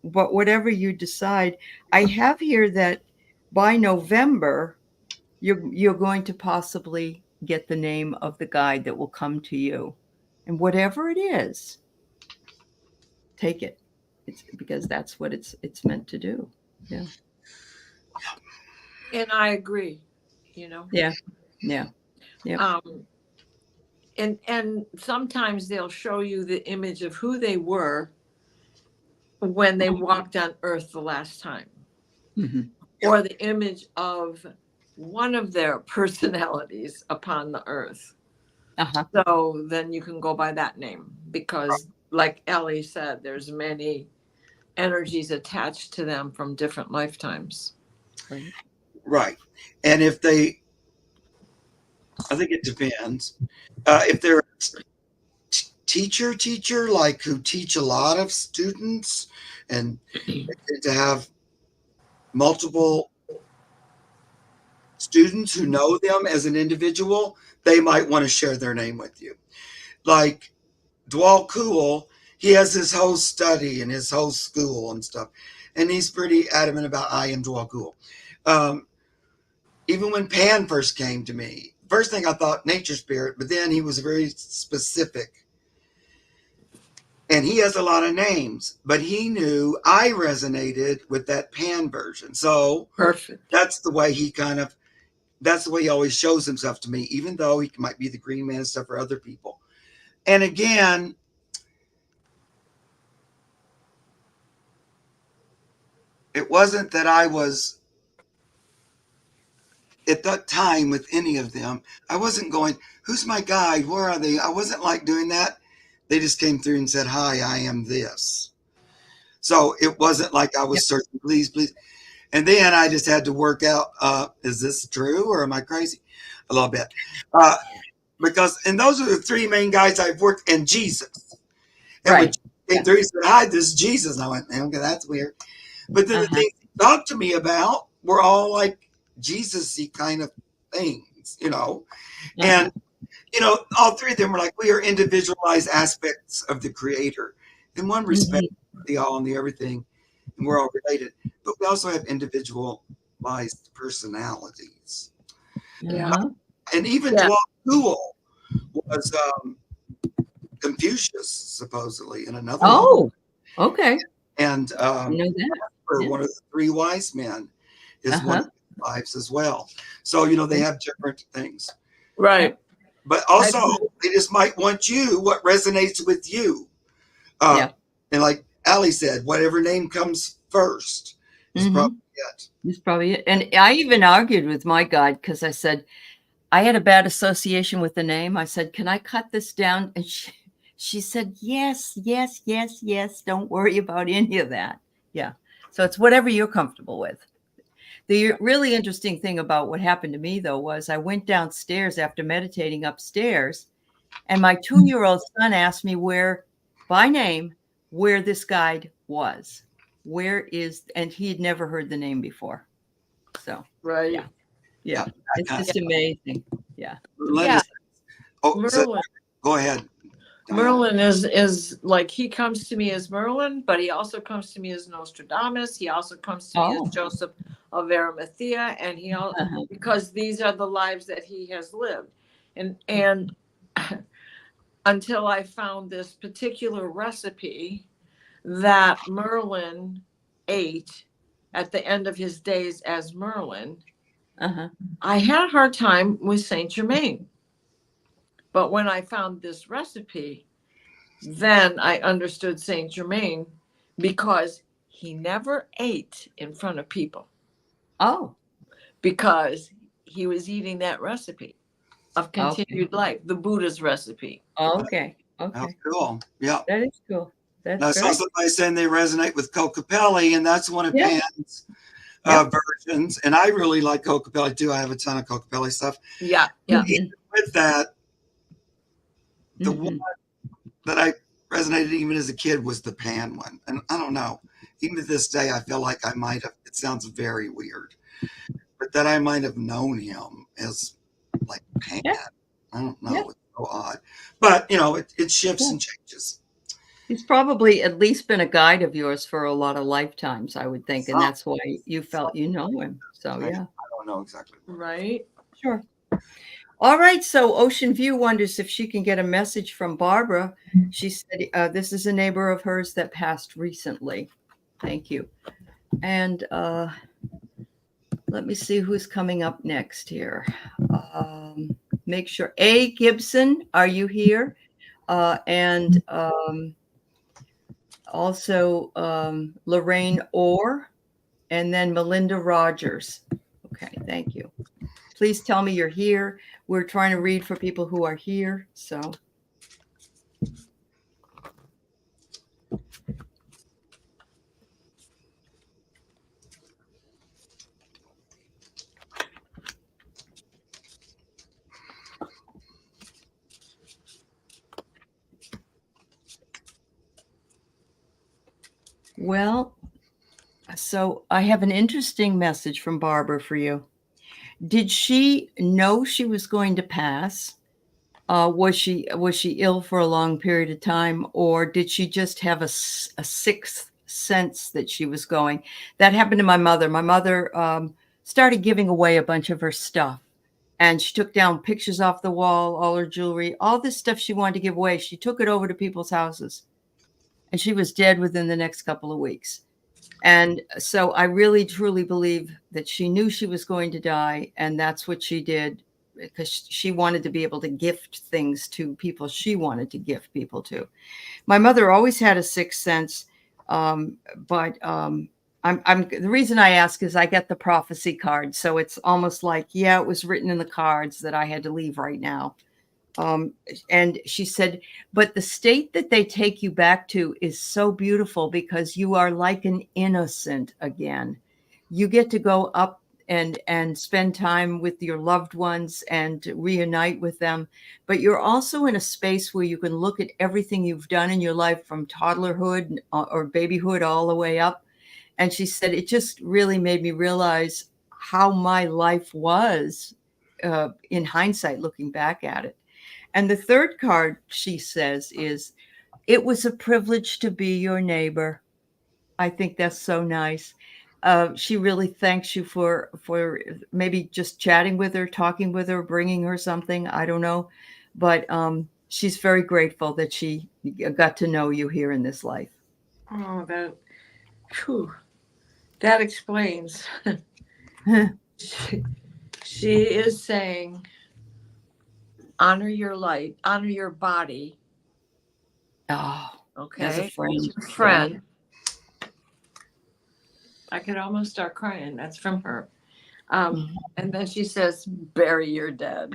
But whatever you decide, I have here that by November, you're going to possibly get the name of the guide that will come to you. And whatever it is, take it. It's because that's what it's meant to do. Yeah.
And I agree, you know.
Yeah. Yeah. Yep.
Um and sometimes they'll show you the image of who they were when they walked on earth the last time,
Mhm.
or the image of one of their personalities upon the earth.
Uh-huh.
So then you can go by that name because, like Ellie said, there's many energies attached to them from different lifetimes.
Right.
Right. And if they, I think it depends. If they're a teacher, like who teach a lot of students and to have multiple students who know them as an individual, they might want to share their name with you. Like Dwal Cool, he has his whole study and his whole school and stuff. And he's pretty adamant about I am Dwal Cool. Even when Pan first came to me, first thing I thought nature spirit, but then he was very specific. And he has a lot of names, but he knew I resonated with that Pan version. So
Perfect.
that's the way he that's the way he always shows himself to me, even though he might be the green man and stuff for other people. And again, it wasn't that I was at that time with any of them. I wasn't going, who's my guide? Where are they? I wasn't like doing that. They just came through and said, hi, I am this. So it wasn't like I was searching, please, please. And then I just had to work out, is this true or am I crazy? A little bit. And those are the three main guys I've worked, and Jesus. And
Right.
when came through, he said, hi, this is Jesus. And I went, okay, that's weird. But then the things he talked to me about were all like Jesus-y kind of things, And, all three of them were like, we are individualized aspects of the creator. In one respect, the all and the everything, and we're all related. But we also have individualized personalities.
Uh-huh.
And even
Yeah.
Dwal was Confucius, supposedly, in another
Oh, okay.
And
You know that.
for
Yeah.
one of the three wise men is one
Uh-huh.
of the lives as well. So, they have different things.
Right.
But also, they just might want what resonates with you. And like Ali said, whatever name comes first is probably it.
That's probably it. And I even argued with my guide because I said, I had a bad association with the name. I said, can I cut this down? And she said, yes. Don't worry about any of that. Yeah. So it's whatever you're comfortable with. The really interesting thing about what happened to me, though, was I went downstairs after meditating upstairs, and my 2-year-old son asked me by name, where this guide was. And he had never heard the name before. So,
Right.
yeah. It's just amazing. Yeah.
Merlin.
Go ahead.
Merlin is like, he comes to me as Merlin, but he also comes to me as Nostradamus. He also comes to me as Joseph of Arimathea, and he because these are the lives that he has lived, and until I found this particular recipe that Merlin ate at the end of his days as Merlin, I had a hard time with Saint Germain. But when I found this recipe, then I understood Saint Germain, because he never ate in front of people.
Oh.
Because he was eating that recipe of continued life, the Buddha's recipe.
Okay.
That's cool. Yeah.
That is cool.
I saw somebody saying they resonate with Kokopelli, and that's one of Pan's versions. And I really like Kokopelli too. I have a ton of Kokopelli stuff.
Yeah.
With that, the one that I resonated even as a kid was the Pan one. And I don't know, even to this day, I feel like I might have, it sounds very weird, but that I might have known him as like Pan. I don't know. It's so odd. But, it shifts and changes.
He's probably at least been a guide of yours for a lot of lifetimes, I would think. And that's why you felt you know him. So,
I don't know exactly.
Right.
Sure. All right. So Ocean View wonders if she can get a message from Barbara. She said, this is a neighbor of hers that passed recently. Thank you. And let me see who's coming up next here. Make sure. A. Gibson, are you here? And also Lorraine Orr, and then Melinda Rogers. Okay, thank you. please tell me you're here. We're trying to read for people who are here. So. Well, so I have an interesting message from Barbara for you. Did she know she was going to pass? Was she ill for a long period of time, or did she just have a sixth sense that she was going? That happened to my mother. My mother started giving away a bunch of her stuff, and she took down pictures off the wall, all her jewelry, all this stuff she wanted to give away. She took it over to people's houses, and she was dead within the next couple of weeks. And so I really truly believe that she knew she was going to die, and that's what she did, because she wanted to be able to gift things to people she wanted to gift people to. My mother always had a sixth sense, but I'm the reason I ask is I get the prophecy card, so it's almost like, yeah, it was written in the cards that I had to leave right now. And she said, but the state that they take you back to is so beautiful because you are like an innocent again. You get to go up and spend time with your loved ones and reunite with them. But you're also in a space where you can look at everything you've done in your life from toddlerhood or babyhood all the way up. And she said, it just really made me realize how my life was in hindsight, looking back at it. And the third card, she says, is, it was a privilege to be your neighbor. I think that's so nice. She really thanks you for maybe just chatting with her, talking with her, bringing her something. I don't know. But she's very grateful that she got to know you here in this life.
Oh, that explains. She is saying, honor your light, honor your body.
Oh,
okay.
As a friend.
As a friend. Yeah. I could almost start crying. That's from her. And then she says, bury your dead.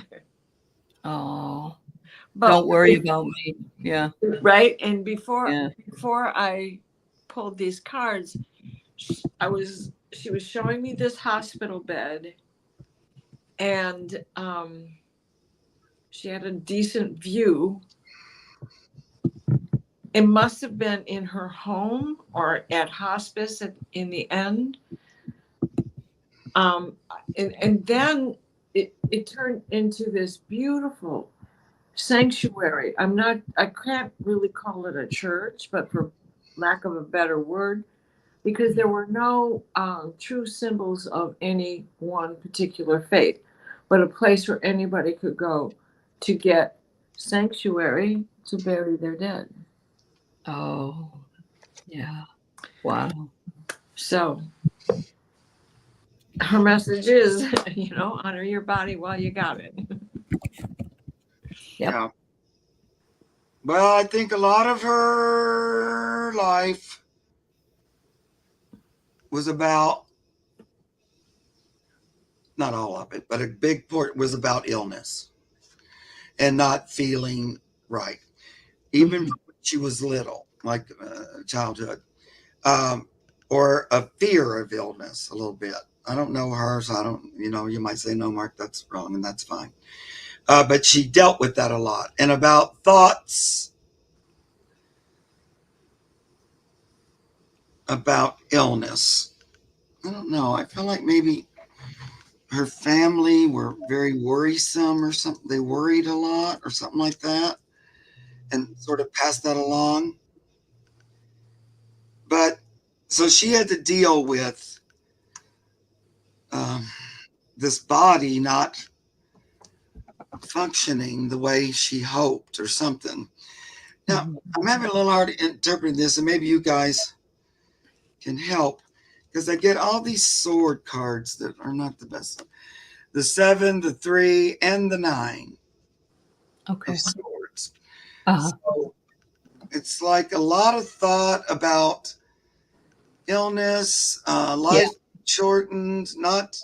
Oh, but don't worry about me. Yeah.
Right. And before I pulled these cards, she was showing me this hospital bed, and she had a decent view. It must have been in her home or at hospice in the end. And then it turned into this beautiful sanctuary. I can't really call it a church, but for lack of a better word, because there were no true symbols of any one particular faith, but a place where anybody could go to get sanctuary to bury their dead.
Oh, yeah. Wow.
So her message is, honor your body while you got it.
Yep.
Yeah. Well, I think a lot of her life was about, not all of it, but a big part was about illness and not feeling right. Even when she was little, like childhood, or a fear of illness a little bit. I don't know her, so I don't, you might say, no, Mark, that's wrong, and that's fine. But she dealt with that a lot. And about thoughts about illness, I don't know. I feel like maybe her family were very worrisome or something. They worried a lot or something like that, and sort of passed that along. But so she had to deal with this body not functioning the way she hoped or something. Now, I'm having a little hard interpreting this, and maybe you guys can help, because I get all these sword cards that are not the best. The 7, the 3, and the 9.
Okay.
Of swords.
Uh-huh.
So it's like a lot of thought about illness, life shortened, not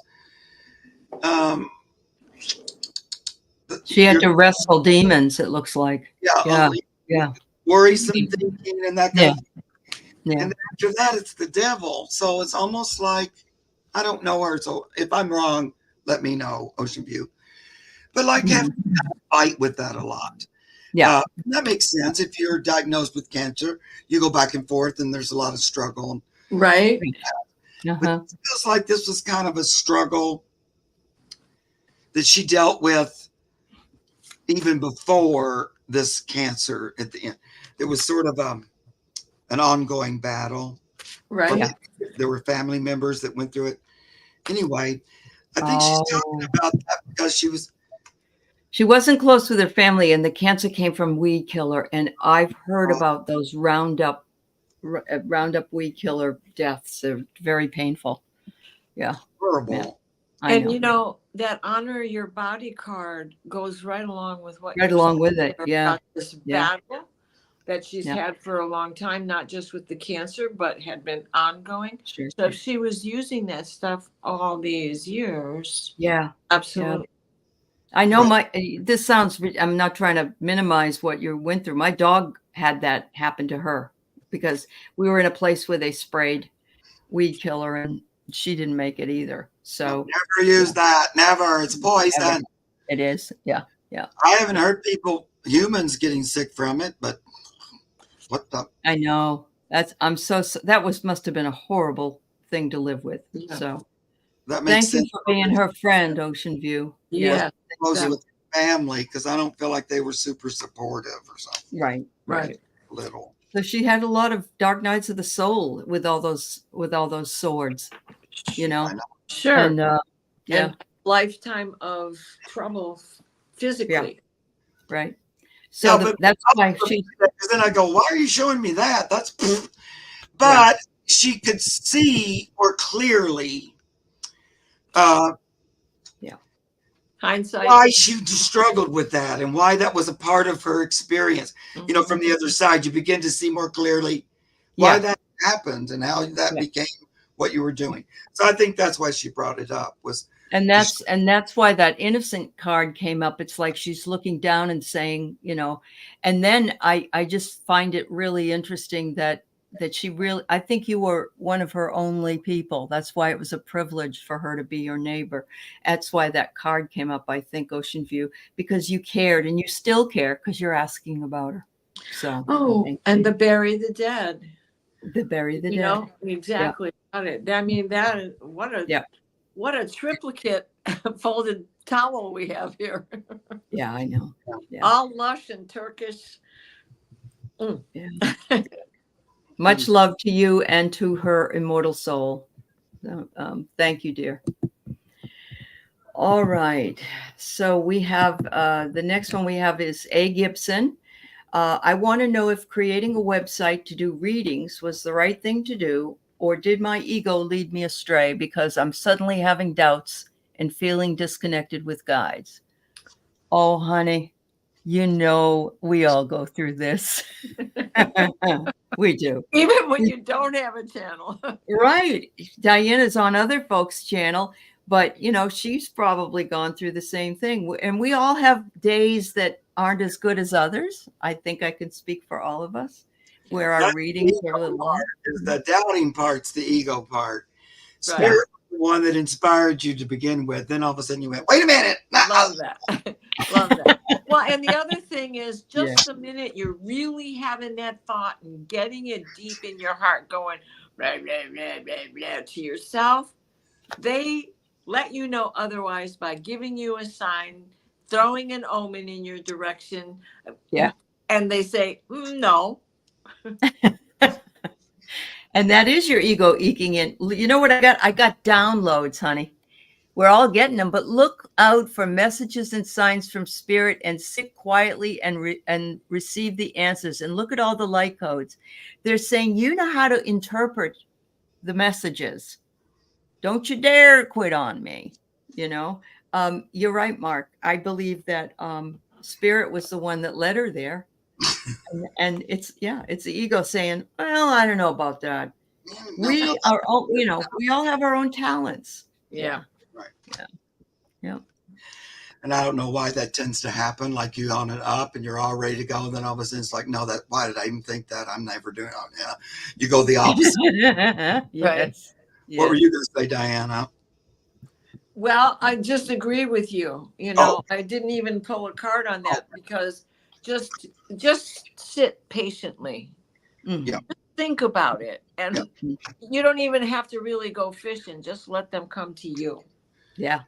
She had
your-
to wrestle demons, it looks like. Yeah. Yeah.
worrisome thinking and that kind
Yeah.
of thing.
Yeah.
And then after that, it's the devil. So it's almost like, I don't know her. So if I'm wrong, let me know, Ocean View. But like having to fight with that a lot.
Yeah.
That makes sense. If you're diagnosed with cancer, you go back and forth and there's a lot of struggle.
Right.
Uh-huh.
It feels like this was kind of a struggle that she dealt with even before this cancer at the end. It was sort of an ongoing battle.
Right.
Yeah.
There were family members that went through it. Anyway, I think she's talking about that because
She wasn't close with her family, and the cancer came from weed killer. And I've heard about those Roundup weed killer deaths. They're very painful. Yeah.
horrible.
Yeah. I
And
know.
you know, that honor your body card goes right along with what
Right
you're
along with
saying
it. Yeah.
about this
Yeah.
battle that she's
Yeah.
had for a long time, not just with the cancer, but had been ongoing.
Sure.
So if she was using that stuff all these years,
Yeah.
absolutely.
I know this sounds, I'm not trying to minimize what you went through. My dog had that happen to her because we were in a place where they sprayed weed killer and she didn't make it either. So
Never use that. Never. It's poison.
it is. Yeah. Yeah.
I haven't heard humans getting sick from it, but what the?
I know that must have been a horrible thing to live with.
Yeah.
So
That makes
thank you
sense.
for being her friend, Ocean View.
Yeah.
Close
exactly.
with family because I don't feel like they were super supportive or something.
Right.
Right.
Little.
So she had a lot of dark nights of the soul with all those swords, you know.
I know.
Sure.
And yeah,
And lifetime of trouble physically.
right. So
Yeah, but
that's why she.
Because then I go, why are you showing me that? That's, but she could see more clearly
Hindsight.
why she struggled with that and why that was a part of her experience. You know, from the other side, you begin to see more clearly why that happened and how that became what you were doing. So I think that's why she brought it up
And that's why that innocent card came up. It's like she's looking down and saying, you know, and then I just find it really interesting that she really, I think you were one of her only people. That's why it was a privilege for her to be your neighbor. That's why that card came up, I think, Ocean View, because you cared and you still care because you're asking about her. So,
and the bury the dead.
The bury the dead.
You know, exactly. Got it. I mean, what a triplicate folded towel we have here.
Yeah, I know. Yeah.
All lush and Turkish.
Yeah. Much love to you and to her immortal soul. Thank you, dear. All right. So we have the next one we have is A. Gibson. I want to know if creating a website to do readings was the right thing to do, or did my ego lead me astray because I'm suddenly having doubts and feeling disconnected with guides? Oh, honey, you know, we all go through this. We do.
Even when you don't have a channel.
Right. Diana's on other folks' channel, but, you know, she's probably gone through the same thing. And we all have days that aren't as good as others. I think I can speak for all of us, where our readings are a little long.
is the doubting part's the ego part.
Right.
Spirit was the one that inspired you to begin with. Then all of a sudden you went, wait a minute.
Love that. Love that. Well, and the other thing is just the minute you're really having that thought and getting it deep in your heart going blah, blah, blah, blah, blah, to yourself, they let you know otherwise by giving you a sign, throwing an omen in your direction.
Yeah.
And they say, no.
And that is your ego eking in. You know what I got? I got downloads, honey. We're all getting them, but look out for messages and signs from spirit and sit quietly and receive the answers. And look at all the light codes. They're saying, you know how to interpret the messages. Don't you dare quit on me. You know, you're right, Mark. I believe that spirit was the one that led her there. And it's the ego saying, well, I don't know about that. We are all, you know, we all have our own talents.
Yeah.
Right.
Yeah.
And I don't know why that tends to happen. Like you on it up and you're all ready to go. And then all of a sudden it's like, no, why did I even think that? I'm never doing it. Yeah. You go the opposite.
Yes.
What were
Yes.
you going to say, Diana?
Well, I just agree with you. I didn't even pull a card on that because just sit patiently.
Mhm.
Yeah.
Think about it. And you don't even have to really go fishing. Just let them come to you.
Yeah.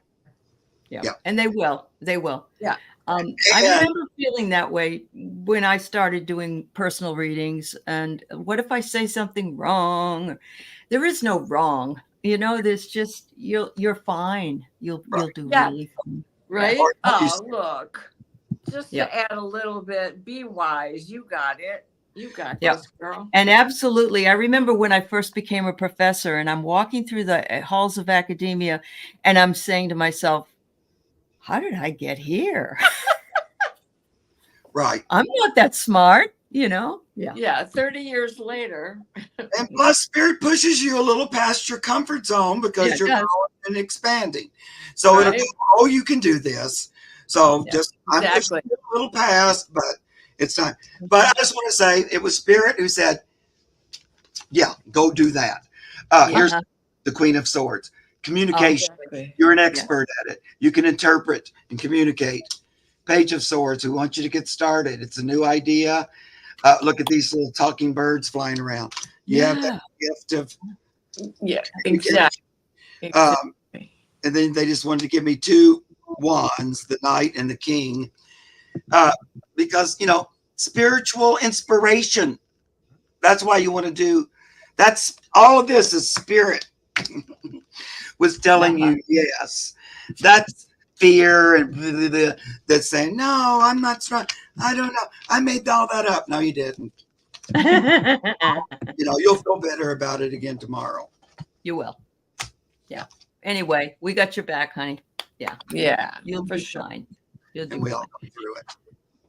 Yeah.
Yeah.
And they will. They will.
Yeah.
I remember feeling that way when I started doing personal readings. And what if I say something wrong? There is no wrong. There's just you're fine. You'll do
Yeah.
really fine.
Right?
Or
Oh, look. Just
Yeah.
to add a little bit, be wise. You got it. You got
Yeah.
this, girl.
And absolutely. I remember when I first became a professor and I'm walking through the halls of academia and I'm saying to myself, how did I get here?
Right.
I'm not that smart, Yeah.
Yeah. 30 years later.
And plus, spirit pushes you a little past your comfort zone because you're growing and expanding. So it'll go, oh, you can do this. So I'm pushing you a little past, but it's time. But I just want to say it was spirit who said, yeah, go do that. Here's the Queen of Swords. Communication. You're an expert at it. You can interpret and communicate. Page of Swords who want you to get started. It's a new idea. Look at these little talking birds flying around. You have that gift of
Exactly.
And then they just wanted to give me 2 wands, the Knight and the King, because spiritual inspiration. That's why you want to do. That's all of this is spirit was telling you yes. That's fear and that's saying no. I'm not strong. I don't know. I made all that up. No, you didn't. You'll feel better about it again tomorrow.
You will. Yeah. Anyway, we got your back, honey. Yeah.
Yeah.
You'll be fine. You'll do
we
fine.
all go through it.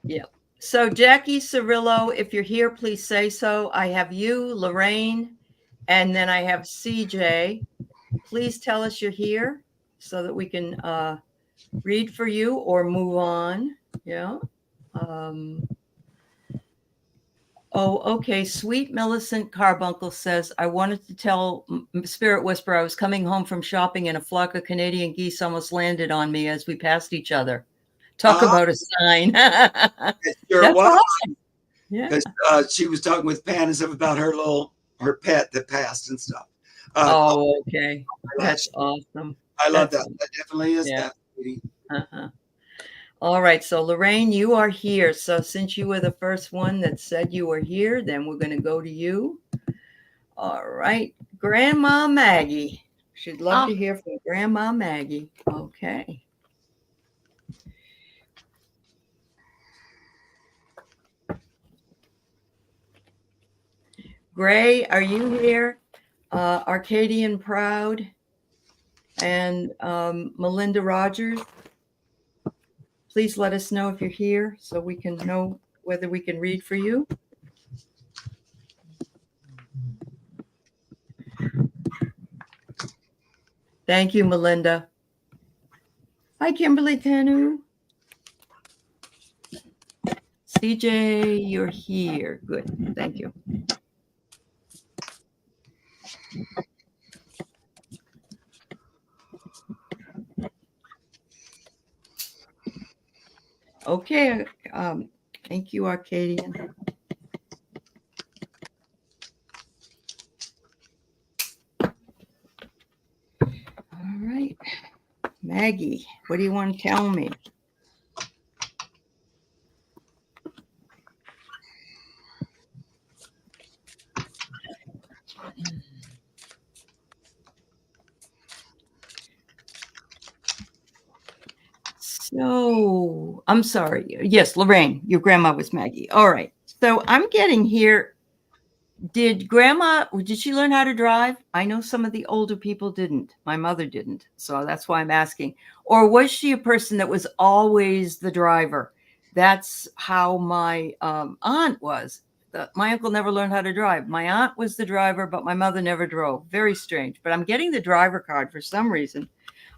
Yeah. So Jackie Cirillo, if you're here, please say so. I have you, Lorraine, and then I have CJ. Please tell us you're here so that we can read for you or move on. Yeah. Okay. Sweet Millicent Carbuncle says, I wanted to tell Spirit Whisperer I was coming home from shopping and a flock of Canadian geese almost landed on me as we passed each other. Talk about a sign.
It sure
That's
was.
awesome. Yeah.
Because she was talking with Pan and stuff about her pet that passed and stuff.
Okay. That's awesome.
I love that. That definitely is that.
All right. So Lorraine, you are here. So since you were the first one that said you were here, then we're going to go to you. All right. Grandma Maggie. She'd love to hear from Grandma Maggie. Okay. Gray, are you here? Arcadian Proud and Melinda Rogers. Please let us know if you're here so we can know whether we can read for you. Thank you, Melinda. Hi, Kimberly Tanu. CJ, you're here. Good. Thank you. Okay. Thank you, Arcadian. All right. Maggie, what do you want to tell me? So, I'm sorry. Yes, Lorraine, your grandma was Maggie. All right. So I'm getting here. Did she learn how to drive? I know some of the older people didn't. My mother didn't. So that's why I'm asking. Or was she a person that was always the driver? That's how my aunt was. My uncle never learned how to drive. My aunt was the driver, but my mother never drove. Very strange. But I'm getting the driver card for some reason.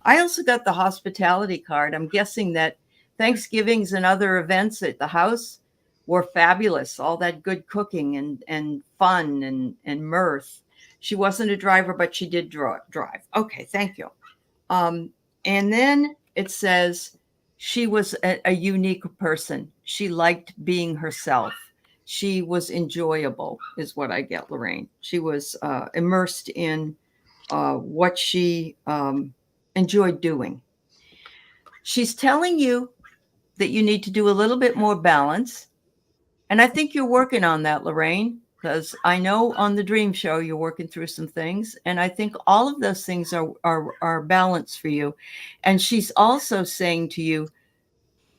I also got the hospitality card. I'm guessing that Thanksgivings and other events at the house were fabulous. All that good cooking and fun and mirth. She wasn't a driver, but she did drive. Okay, thank you. And then it says she was a unique person. She liked being herself. She was enjoyable, is what I get, Lorraine. She was immersed in what she enjoyed doing. She's telling you that you need to do a little bit more balance. And I think you're working on that, Lorraine, because I know on the Dream Show you're working through some things. And I think all of those things are balanced for you. And she's also saying to you,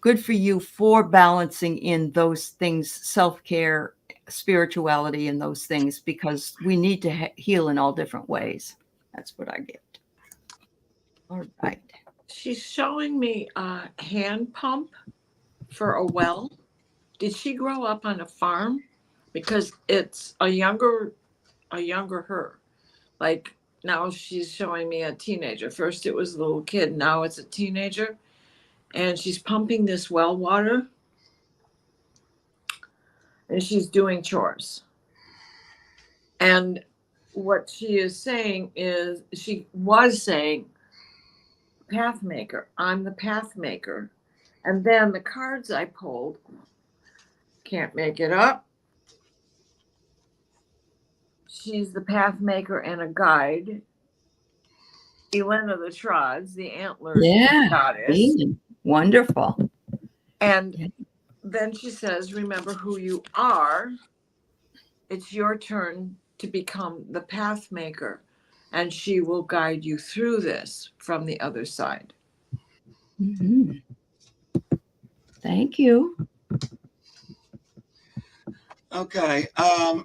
good for you for balancing in those things, self-care, spirituality, and those things, because we need to heal in all different ways. That's what I get. All right.
She's showing me a hand pump for a well. Did she grow up on a farm? Because it's a younger her. Like now she's showing me a teenager. First it was a little kid, now it's a teenager. And she's pumping this well water. And she's doing chores. And what she is saying is, she was saying, path maker, I'm the path maker. And then the cards I pulled, can't make it up. She's the path maker and a guide. Elena the Trods, the antlers goddess.
Wonderful.
And then she says, remember who you are. It's your turn to become the path maker. And she will guide you through this from the other side.
Mm-hmm. Thank you.
Okay. I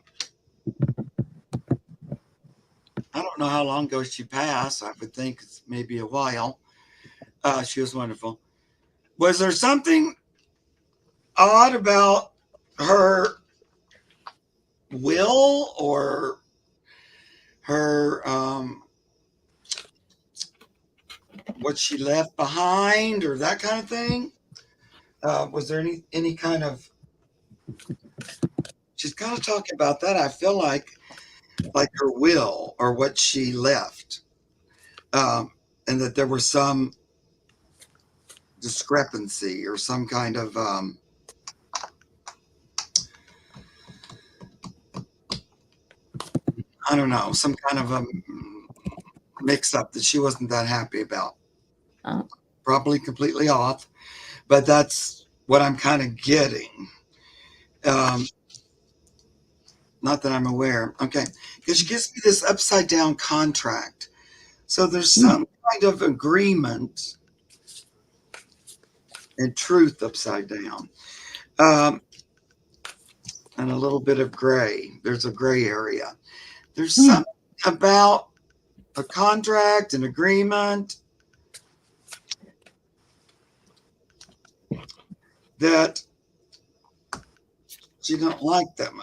don't know how long ago she passed. I would think it's maybe a while. She was wonderful. Was there something odd about her will or her what she left behind or that kind of thing? Was there any kind of, she's kind of talking about that, I feel like her will or what she left, and that there was some discrepancy or some kind of I don't know, some kind of a mix up that she wasn't that happy about. Probably completely off, but that's what I'm kind of getting. Not that I'm aware. Okay. Because she gives me this upside down contract. So there's some kind of agreement and truth upside down. And a little bit of gray. There's a gray area. There's something about a contract, an agreement that she don't like them.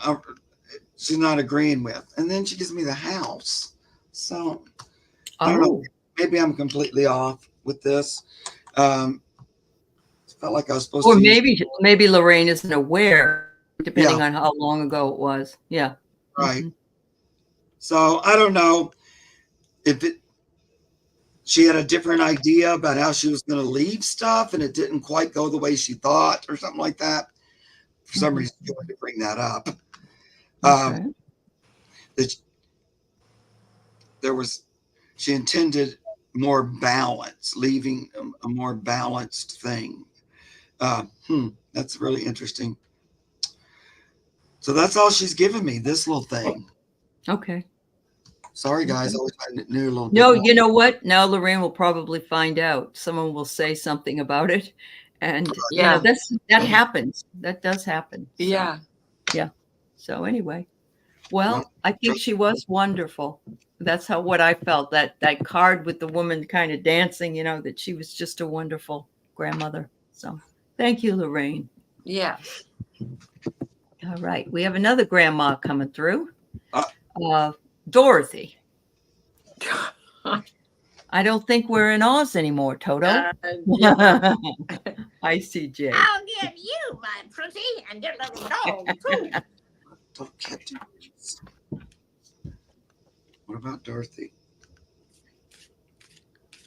She's not agreeing with. And then she gives me the house. So I don't know. Maybe I'm completely off with this. Felt like I was supposed to.
Or maybe Lorraine isn't aware, depending on how long ago it was. Yeah.
Right. Mm-hmm. So I don't know if she had a different idea about how she was going to leave stuff and it didn't quite go the way she thought or something like that. For some reason, she wanted to bring that up.
Okay.
She intended more balance, leaving a more balanced thing. That's really interesting. So that's all she's given me, this little thing.
Okay.
Sorry, guys. I wish I knew a little bit.
No,
more.
you know what? Now Lorraine will probably find out. Someone will say something about it. And that happens. That does happen. So,
yeah.
So anyway, well, I think she was wonderful. That's what I felt. That card with the woman kind of dancing, that she was just a wonderful grandmother. So thank you, Lorraine.
Yeah.
All right. We have another grandma coming through. Dorothy. I don't think we're in Oz anymore, Toto.
Yeah.
I see, Jay.
I'll give you my pretty and your little dog too.
Don't get it. What about Dorothy?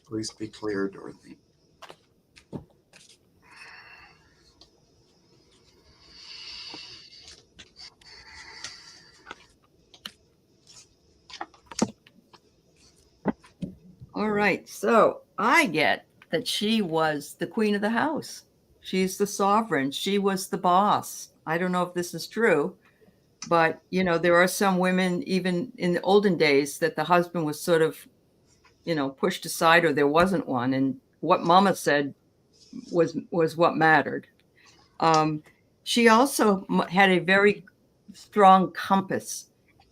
Please be clear, Dorothy.
All right. So I get that she was the queen of the house. She's the sovereign. She was the boss. I don't know if this is true, but there are some women, even in the olden days, that the husband was sort of, pushed aside, or there wasn't one. And what Mama said was what mattered. She also had a very strong compass.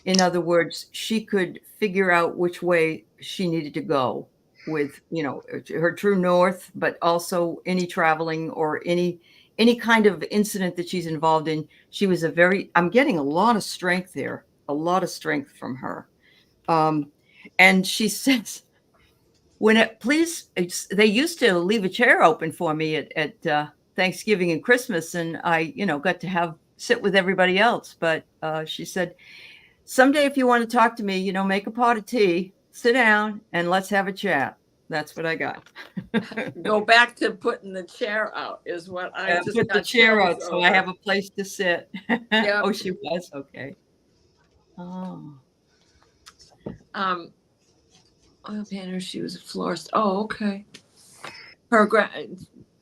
In other words, she could figure out which way she needed to go with, her true north, but also any traveling or any kind of incident that she's involved in. She was I'm getting a lot of strength there, a lot of strength from her. And she says, they used to leave a chair open for me at Thanksgiving and Christmas, and I, got to sit with everybody else. But she said, someday if you want to talk to me, make a pot of tea, sit down, and let's have a chat. That's what I got.
Go back to putting the chair out is what I just
put the
got
chair
chills
out so I
over.
have a place to sit.
Yep.
Oh, she was? Okay. Oh.
Oil painter, she was a florist. Oh, okay.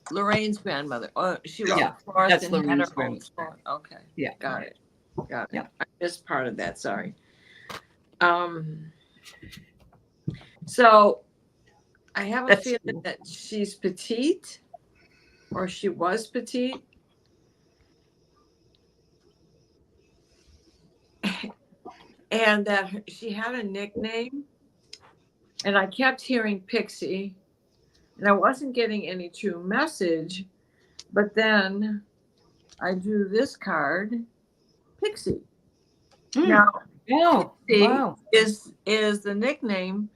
Lorraine's grandmother. Oh, she was
Yeah,
a florist
that's
and had
Lorraine's
her own
grandmother.
store. Okay.
Yeah.
Got it.
Yeah.
I missed part of that. Sorry. So I have a
That's
feeling
cool.
that she's petite, or she was petite. And that she had a nickname, and I kept hearing Pixie, and I wasn't getting any true message. But then I drew this card, Pixie.
Mm.
Now,
Oh,
Pixie
wow.
is the nickname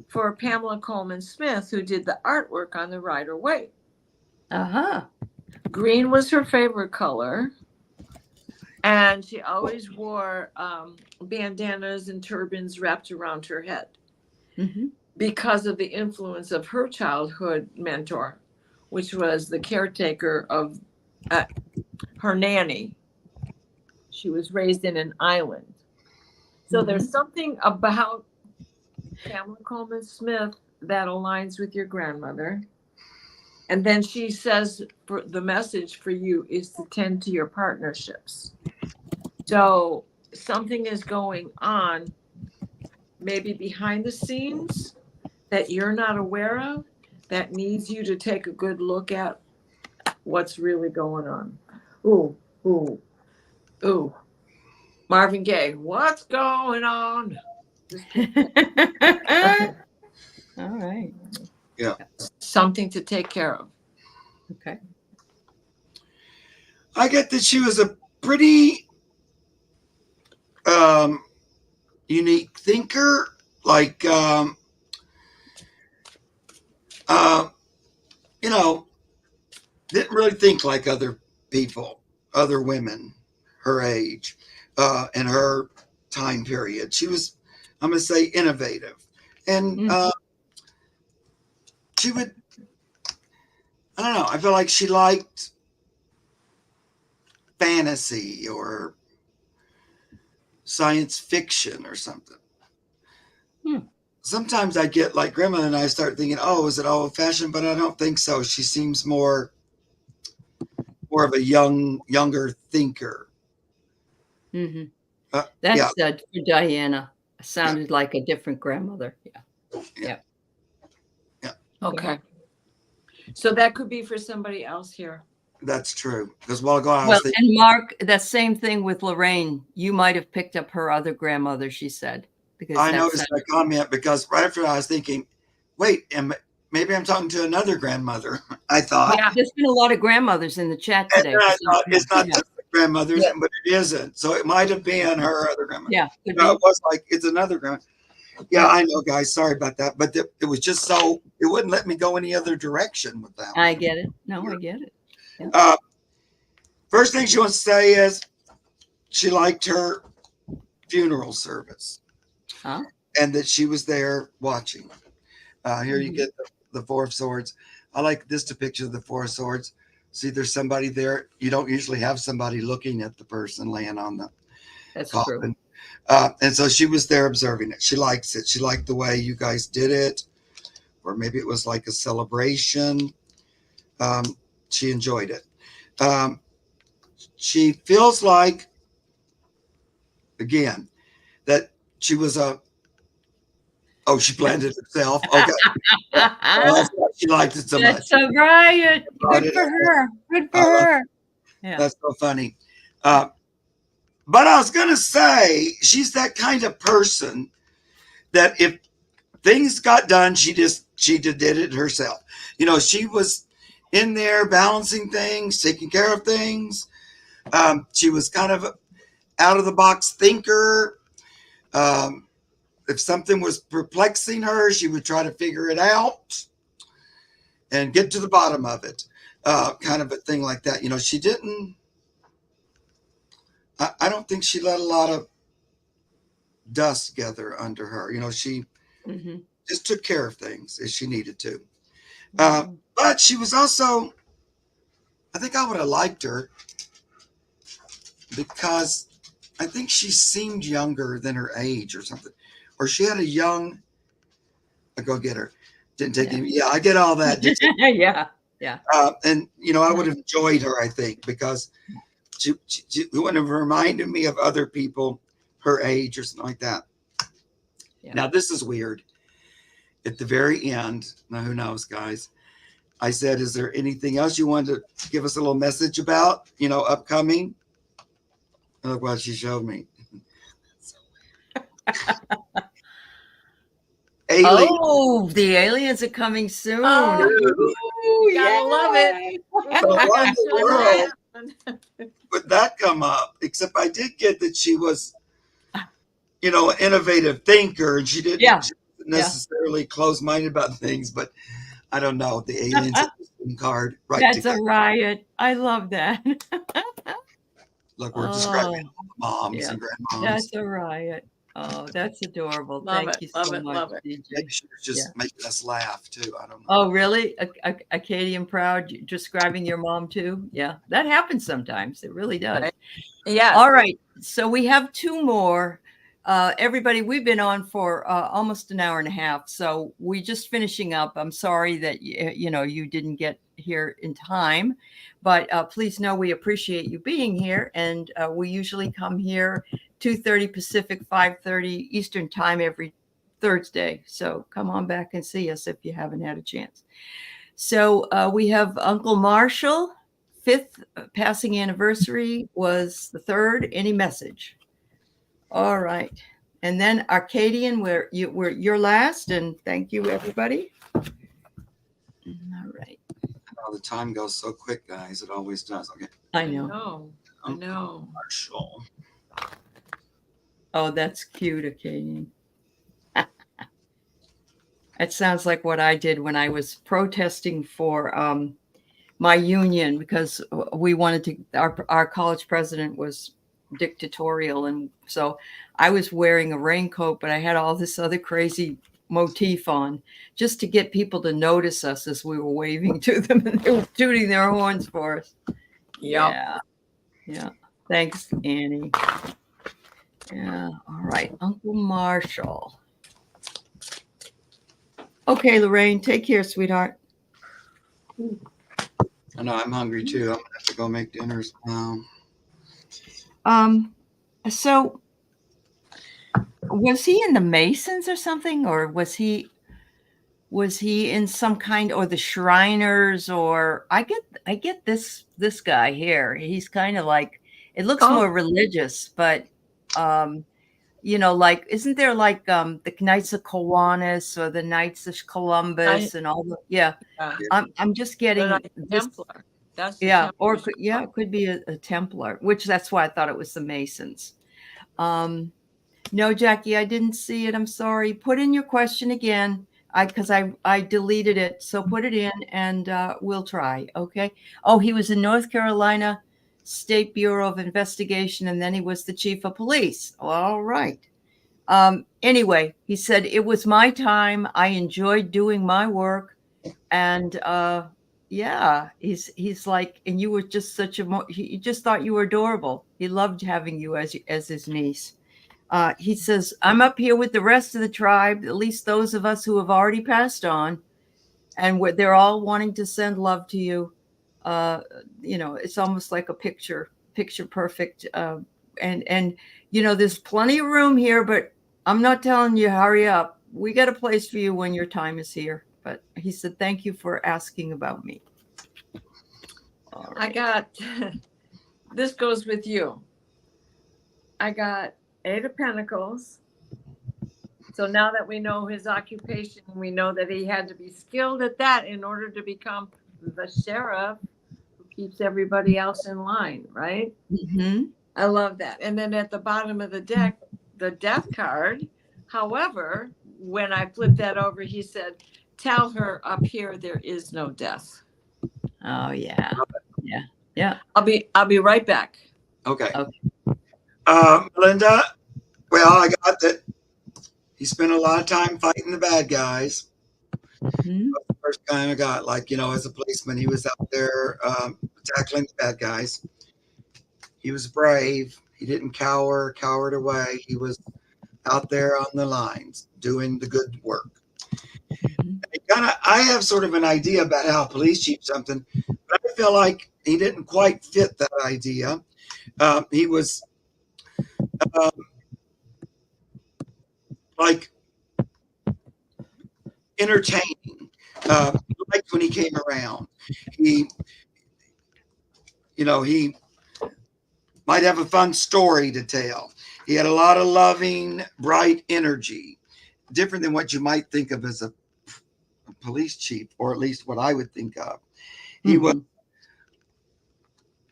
for Pamela Coleman Smith, who did the artwork on the Rider Waite.
Uh-huh.
Green was her favorite color, and she always wore bandanas and turbans wrapped around her head.
Mm-hmm.
Because of the influence of her childhood mentor, which was the caretaker of her nanny. She was raised in an island. So there's something about Pamela Coleman Smith that aligns with your grandmother. And then she says, the message for you is to tend to your partnerships. So something is going on, maybe behind the scenes, that you're not aware of, that needs you to take a good look at what's really going on. Ooh. Marvin Gaye, what's going on?
All right.
Yeah.
Something to take care of.
Okay.
I get that she was a pretty unique thinker, like didn't really think like other people, other women her age, and her time period. She was, I'm going to say, innovative. And she would, I don't know, I feel like she liked fantasy or science fiction or something. Sometimes I get like grandma and I start thinking, oh, is it old fashioned? But I don't think so. She seems more of a younger thinker.
Mm-hmm. That's for Diana. Sounded like a different grandmother. Yeah.
Okay. So that could be for somebody else here.
That's true. Because a while ago I was
Well,
thinking,
and Mark, that same thing with Lorraine. You might have picked up her other grandmother, she said. Because
I noticed that comment because right after I was thinking, wait, maybe I'm talking to another grandmother. I thought.
Yeah, there's been a lot of grandmothers in the chat today.
And I thought it's not just the grandmothers, but it isn't. So it might have been her other grandmother.
Yeah.
No, it was like it's another grandmother. Yeah, I know, guys. Sorry about that, but it was just so it wouldn't let me go any other direction with that.
I get it. No, I get it.
Uh, first thing she wants to say is she liked her funeral service
Huh?
and that she was there watching. Here you
Mhm.
get the Four of Swords. I like this depiction of the Four of Swords. See, there's somebody there. You don't usually have somebody looking at the person laying on the
That's true.
coffin. And so she was there observing it. She likes it. She liked the way you guys did it, or maybe it was like a celebration. She enjoyed it. She feels like, again, that she was oh, she blended herself. Okay. That's why she liked it so much.
That's so right.
Brought
Good
it
for
up.
her. Good for
I love
her. Yeah.
That's so funny. But I was going to say, she's that kind of person that if things got done, she did it herself. You know, she was in there balancing things, taking care of things. She was kind of out of the box thinker. If something was perplexing her, she would try to figure it out and get to the bottom of it. Kind of a thing like that. You know, she didn't, I don't think she let a lot of dust gather under her. You know, she
Mhm.
just took care of things as she needed to.
Mhm.
But she was also, I think I would have liked her because I think she seemed younger than her age or something. Or she had a young, I go get her. Didn't take
Yeah.
any, yeah, I get all that.
Yeah. Yeah.
And, you know, I would have enjoyed her, I think, because she would have reminded me of other people her age or something like that.
Yeah.
Now, this is weird. At the very end, now who knows, guys, I said, is there anything else you wanted to give us a little message about, you know, upcoming? And look what she showed me. Alien.
Oh, the aliens are coming soon.
Oh,
Ooh,
gotta love it.
yay.
So why in the world
World.
would that come up? Except I did get that she was, you know, an innovative thinker and she didn't
Yeah.
she wasn't necessarily close-minded about things, but I don't know. The aliens card right
That's
together.
a riot. I love that.
Look, we're describing
Oh,
all the moms
yeah.
and grandmoms.
That's a riot. Oh, that's adorable.
Love
Thank
it,
you
love
so
it,
much,
love it.
Maybe
DJ.
she was just making us laugh too. I don't know.
Oh, really? Acadian Proud describing your mom too? Yeah, that happens sometimes. It really does.
Right. Yes.
All right. So we have two more. Everybody, we've been on for almost an hour and a half. So we just finishing up. I'm sorry that you know you didn't get here in time, but please know we appreciate you being here. And we usually come here 2:30 Pacific, 5:30 Eastern time every Thursday. So come on back and see us if you haven't had a chance. So we have Uncle Marshall. 5th passing anniversary was the 3rd. Any message? All right. And then Arcadian, you're last, and thank you, everybody. All right.
Oh, the time goes so quick, guys. It always does. Okay.
I
I
know.
know. I know.
Marshall.
Oh, that's cute, Acadian. It sounds like what I did when I was protesting for my union because we wanted to. Our college president was dictatorial, and so I was wearing a raincoat, but I had all this other crazy motif on just to get people to notice us as we were waving to them and they were tooting their horns for us.
Yep.
Yeah. Thanks, Annie. Yeah. All right, Uncle Marshall. Okay, Lorraine, take care, sweetheart.
I know I'm hungry too. I'm gonna have to go make dinners now.
So was he in the Masons or something, or was he in some kind, or the Shriners, or I get this guy here. He's kind of like, it looks more religious, but you know, like, isn't there like the Knights of Kiwanis or the Knights of Columbus and all the I'm just getting this,
Templar. That's
or it could be a Templar, which that's why I thought it was the Masons. No, Jackie, I didn't see it. I'm sorry. Put in your question again. Because I deleted it. So put it in and we'll try. Okay. Oh, he was in North Carolina State Bureau of Investigation, and then he was the chief of police. All right. Anyway, he said, it was my time. I enjoyed doing my work. And yeah, he's like, and you were just such a, he just thought you were adorable. He loved having you as his niece. He says, I'm up here with the rest of the tribe, at least those of us who have already passed on, and they're all wanting to send love to you. It's almost like a picture perfect. And there's plenty of room here, but I'm not telling you, hurry up. We got a place for you when your time is here. But he said, thank you for asking about me. All right.
I got, this goes with you. I got 8 of Pentacles. So now that we know his occupation, we know that he had to be skilled at that in order to become the sheriff who keeps everybody else in line, right?
Mm-hmm.
I love that. And then at the bottom of the deck, the death card. However, when I flipped that over, he said, tell her up here there is no death.
Oh yeah. Yeah.
I'll be right back.
Okay.
Okay.
Melinda, well, I got that he spent a lot of time fighting the bad guys.
Mm-hmm.
The first time I got, like, as a policeman, he was out there tackling the bad guys. He was brave. He didn't cowered away. He was out there on the lines doing the good work. I have sort of an idea about how a police chief something, but I feel like he didn't quite fit that idea. He was like entertaining. Liked when he came around. He might have a fun story to tell. He had a lot of loving, bright energy, different than what you might think of as a police chief, or at least what I would think of. He was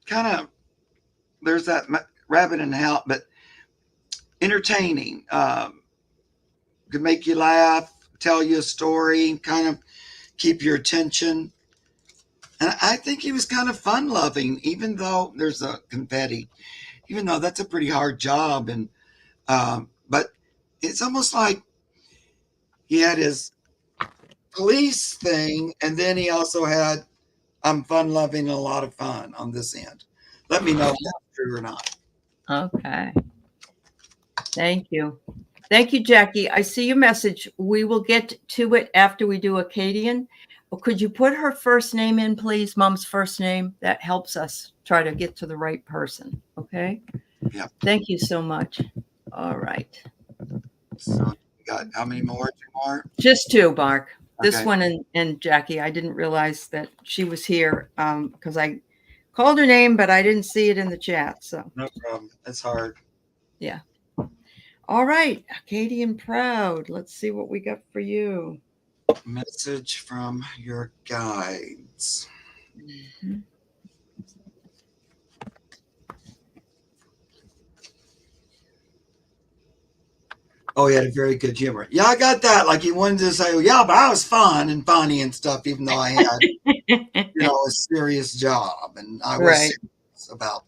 kind of, there's that rabbit in the hat, but entertaining, could make you laugh, tell you a story, kind of keep your attention. And I think he was kind of fun loving, even though there's a confetti, even though that's a pretty hard job. And, but it's almost like he had his police thing, and then he also had, I'm fun loving, a lot of fun on this end. Let me know if that's true or not.
Okay. Thank you. Thank you, Jackie. I see your message. We will get to it after we do Acadian. Could you put her first name in, please? Mom's first name. That helps us try to get to the right person. Okay.
Yeah.
Thank you so much. All right.
So you got how many more? 2 more?
Just 2, Mark. This
Okay.
one and Jackie. I didn't realize that she was here because I called her name, but I didn't see it in the chat. So
No problem. It's hard.
yeah. All right. Acadian Proud. Let's see what we got for you.
Message from your guides.
Mm-hmm.
Oh, he had a very good humor. Yeah, I got that. Like he wanted to say, yeah, but I was fun and funny and stuff, even though I had, a serious job, and I was
Right.
serious about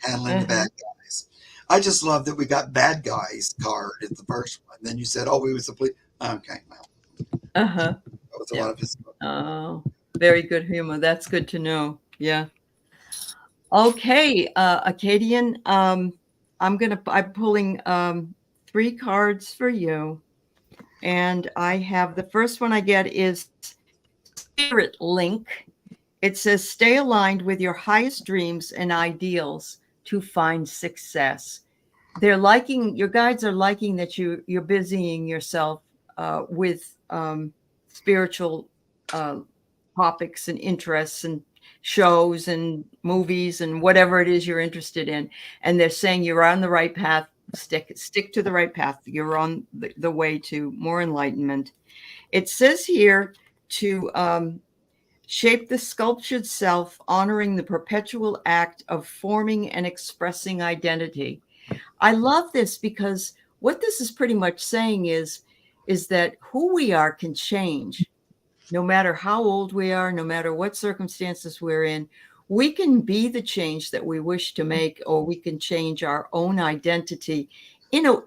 handling the bad guys. I just love that we got bad guys card at the first one. Then you said, oh, we was the police. Okay, well,
Uh-huh.
that was a
Yeah.
lot of his.
Oh, very good humor. That's good to know. Yeah. Okay, Acadian. I'm pulling 3 cards for you. And I have the first one I get is Spirit Link. It says, stay aligned with your highest dreams and ideals to find success. Your guides are liking that you're busying yourself with spiritual topics and interests and shows and movies and whatever it is you're interested in. And they're saying you're on the right path. Stick to the right path. You're on the way to more enlightenment. It says here to shape the sculptured self, honoring the perpetual act of forming and expressing identity. I love this because what this is pretty much saying is that who we are can change. No matter how old we are, no matter what circumstances we're in, we can be the change that we wish to make, or we can change our own identity in a,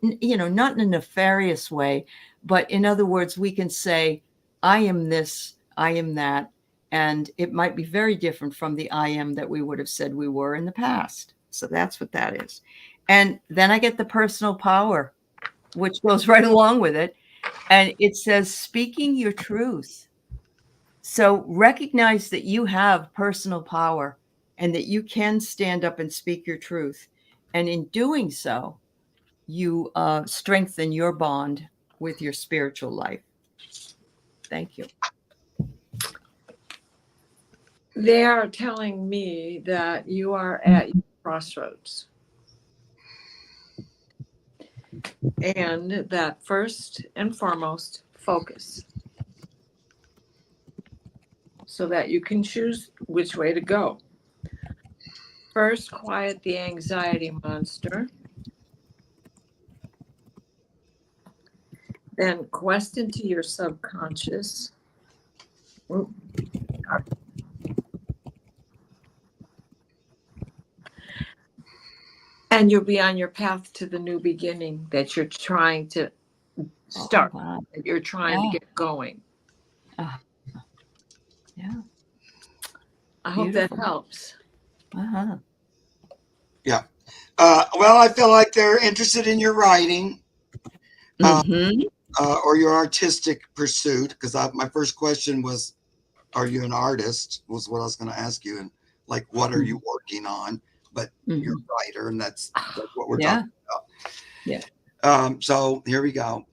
not in a nefarious way, but in other words, we can say, I am this, I am that. And it might be very different from the I am that we would have said we were in the past. So that's what that is. And then I get the personal power, which goes right along with it. And it says, speaking your truth. So recognize that you have personal power and that you can stand up and speak your truth. And in doing so, you strengthen your bond with your spiritual life. Thank you.
They are telling me that you are at your crossroads. And that first and foremost, focus. So that you can choose which way to go. First, quiet the anxiety monster. Then quest into your subconscious. And you'll be on your path to the new beginning that you're trying to start,
Oh, wow.
that you're trying to get going.
Yeah.
I hope
Beautiful.
that helps.
Uh-huh.
Yeah. Well, I feel like they're interested in your writing or your artistic pursuit, because my first question was, are you an artist? Was what I was going to ask you. And like, what are you working on? But you're a writer, and that's what we're talking about.
Yeah.
So here we go.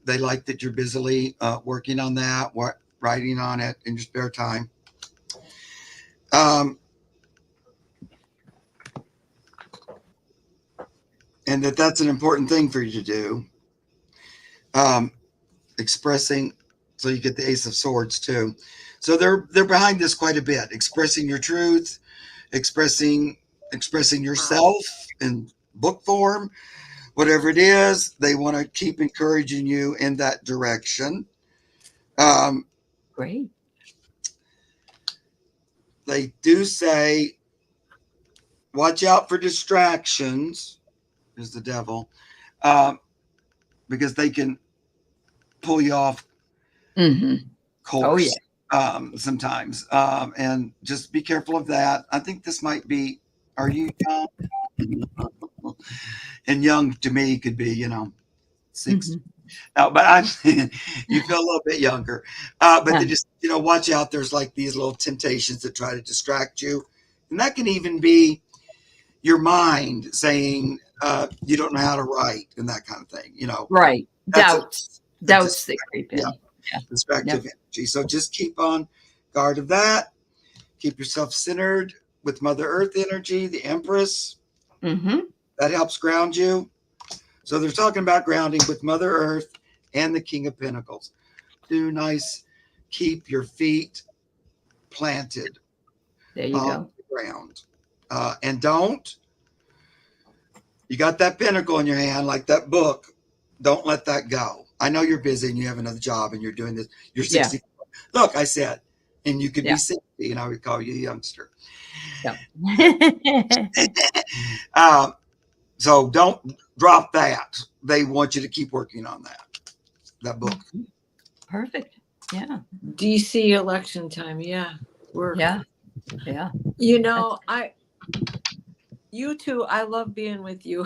They like that you're busily working on that, writing on it in your spare time. And that's an important thing for you to do. Expressing, so you get the Ace of Swords too. So they're behind this quite a bit. Expressing your truth, expressing yourself in book form, whatever it is. They want to keep encouraging you in that direction.
Great.
They do say, watch out for distractions, is the devil, because they can pull you off course. Sometimes. And just be careful of that. I think this might be, are you young? And young to me could be, 6. No, but you feel a little bit younger. But they just, watch out. There's like these little temptations that try to distract you. And that can even be your mind saying, you don't know how to write and that kind of thing,
Right. Doubts that creep in.
Yeah. Distractive energy. So just keep on guard of that. Keep yourself centered with Mother Earth energy, the Empress. That helps ground you. So they're talking about grounding with Mother Earth and the King of Pentacles. Do nice. Keep your feet planted.
There you go.
The ground. And you got that pentacle in your hand, like that book. Don't let that go. I know you're busy and you have another job and you're doing this. You're 60. Yeah. Look, I said, and you could be 60 and I would call you a youngster. Yeah. So don't drop that. They want you to keep working on that book.
Perfect. Yeah.
DC election time. Yeah.
Yeah.
You two, I love being with you.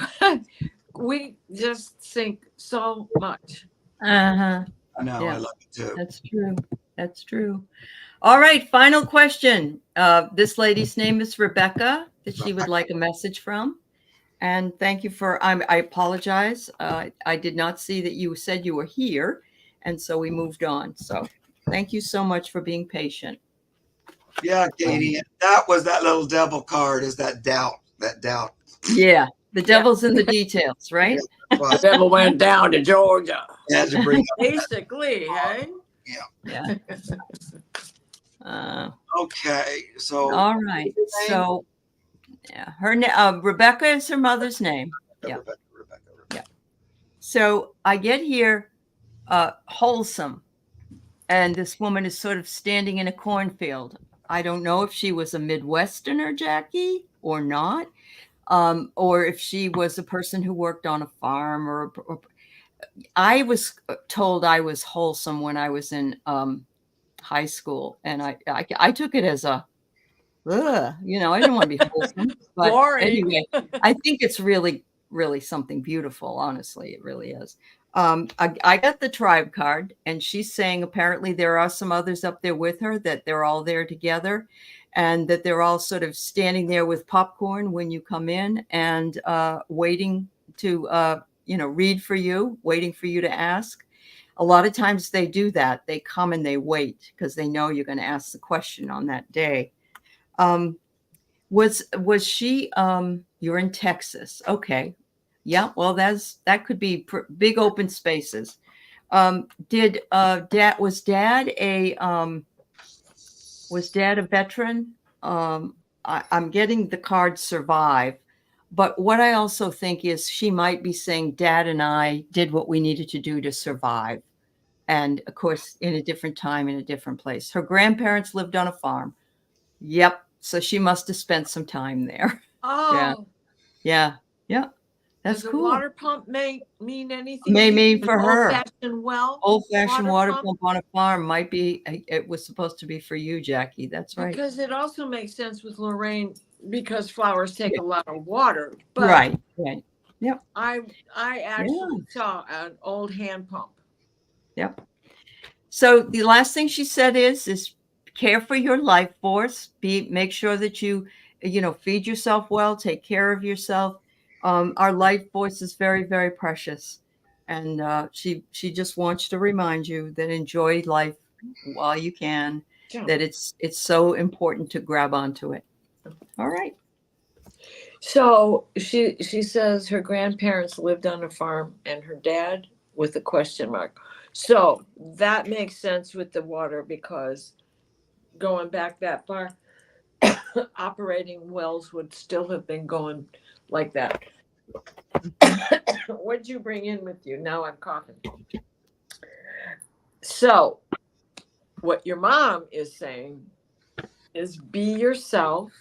We just think so much.
I know. I love it too.
That's true. All right. Final question. This lady's name is Rebecca, that she would like a message from. And thank you for, I apologize. I did not see that you said you were here. And so we moved on. So thank you so much for being patient.
Yeah, Katie. That was that little devil card, is that doubt.
Yeah. The devil's in the details, right?
The devil went down to Georgia.
Yeah, to bring
basically, hey?
Yeah. Okay. So.
All right. So, yeah, her Rebecca is her mother's name. Yeah.
Rebecca.
Yeah. So I get here, wholesome, and this woman is sort of standing in a cornfield. I don't know if she was a Midwesterner, Jackie, or not, or if she was a person who worked on a farm, or I was told I was wholesome when I was in high school, and I took it as a, ugh, I didn't want to be wholesome, but
Boring.
anyway, I think it's really, really something beautiful. Honestly, it really is. I got the tribe card, and she's saying apparently there are some others up there with her, that they're all there together, and that they're all sort of standing there with popcorn when you come in, and waiting to read for you, waiting for you to ask. A lot of times they do that. They come and they wait because they know you're going to ask the question on that day. Was she, you're in Texas. Okay. Yeah. Well, that could be big open spaces. Did was dad a veteran? I'm getting the card survive, but what I also think is she might be saying dad and I did what we needed to do to survive. And of course, in a different time, in a different place. Her grandparents lived on a farm. Yep. So she must have spent some time there.
Oh,
Yeah. Yeah. That's
does a
cool.
water pump mean anything?
Maybe for her.
Old-fashioned well.
Old-fashioned water pump on a farm might be, it was supposed to be for you, Jackie. That's right.
Because it also makes sense with Lorraine, because flowers take a lot of water. But
Right. Yep.
I actually saw an old hand pump.
Yep. So the last thing she said is care for your life force. Make sure that you feed yourself well, take care of yourself. Our life force is very, very precious, and she just wants to remind you that enjoy life while you can.
Yeah.
That it's so important to grab onto it. All right.
So she says her grandparents lived on a farm, and her dad with a question mark. So that makes sense with the water, because going back that far, operating wells would still have been going like that. What'd you bring in with you? Now I'm coughing. So what your mom is saying is be yourself,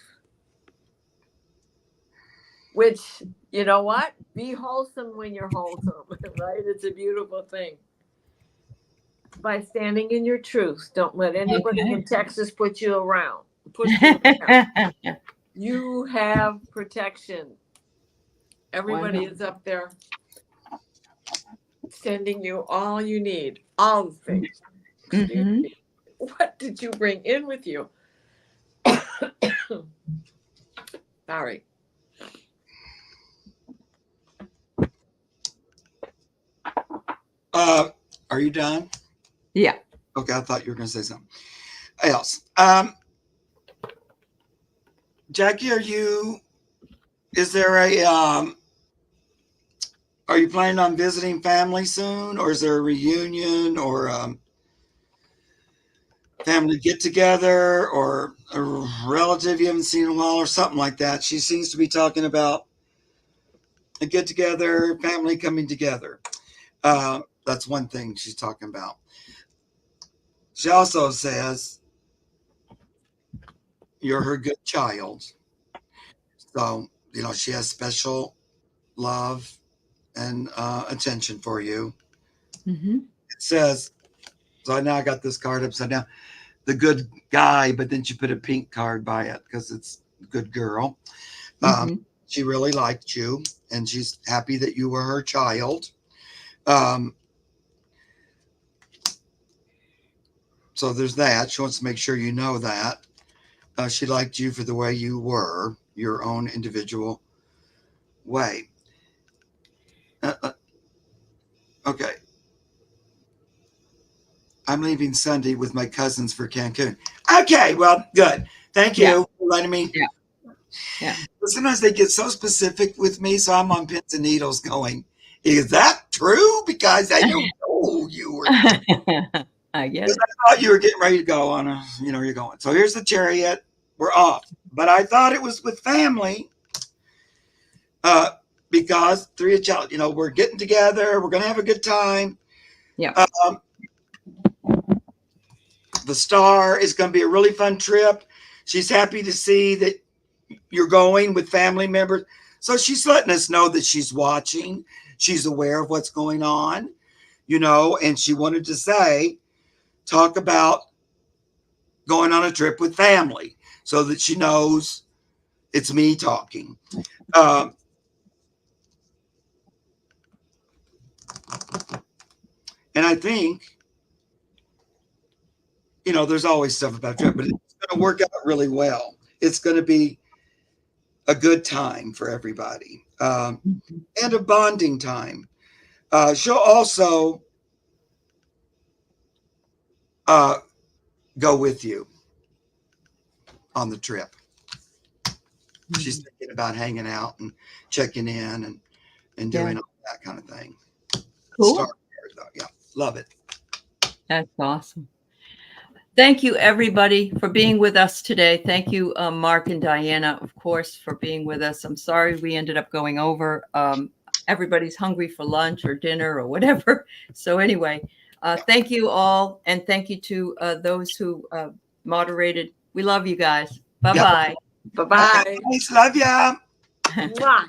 which, you know what? Be wholesome when you're wholesome, right? It's a beautiful thing. By standing in your truth. Don't let anybody in Texas put you around. You have protection. Everybody is up there sending you all you need, all the things.
Mm-hmm.
What did you bring in with you? Sorry.
Are you done?
Yeah.
Okay, I thought you were going to say something else. Jackie, is there are you planning on visiting family soon, or is there a reunion, or family get together, or a relative you haven't seen in a while, or something like that? She seems to be talking about a get together, family coming together. That's one thing she's talking about. She also says you're her good child. So, she has special love and attention for you.
Mm-hmm.
It says, so now I got this card upside down, the good guy, but then she put a pink card by it because it's good girl.
Mm-hmm.
She really liked you, and she's happy that you were her child. So there's that. She wants to make sure you know that. She liked you for the way you were, your own individual way. Okay. I'm leaving Sunday with my cousins for Cancun. Okay, well, good. Thank you for letting me.
Yeah.
But sometimes they get so specific with me, so I'm on pins and needles going, is that true? Because I don't know you were.
I get it.
I thought you were getting ready to go on you're going. So here's the chariot. We're off. But I thought it was with family. because three of y'all, we're getting together. We're going to have a good time.
Yeah.
The Star is going to be a really fun trip. She's happy to see that you're going with family members. So she's letting us know that she's watching. She's aware of what's going on, and she wanted to talk about going on a trip with family so that she knows it's me talking. And I think, there's always stuff about trip, but it's going to work out really well. It's going to be a good time for everybody, and a bonding time. She'll also go with you on the trip. She's thinking about hanging out and checking in and doing all that kind of thing.
Cool.
Yeah, love it.
That's awesome. Thank you, everybody, for being with us today. Thank you, Mark and Diana, of course, for being with us. I'm sorry we ended up going over. Everybody's hungry for lunch or dinner or whatever. So anyway, thank you all. And thank you to those who moderated. We love you guys. Bye-bye.
Bye-bye.
Thanks, love ya.
Mwah.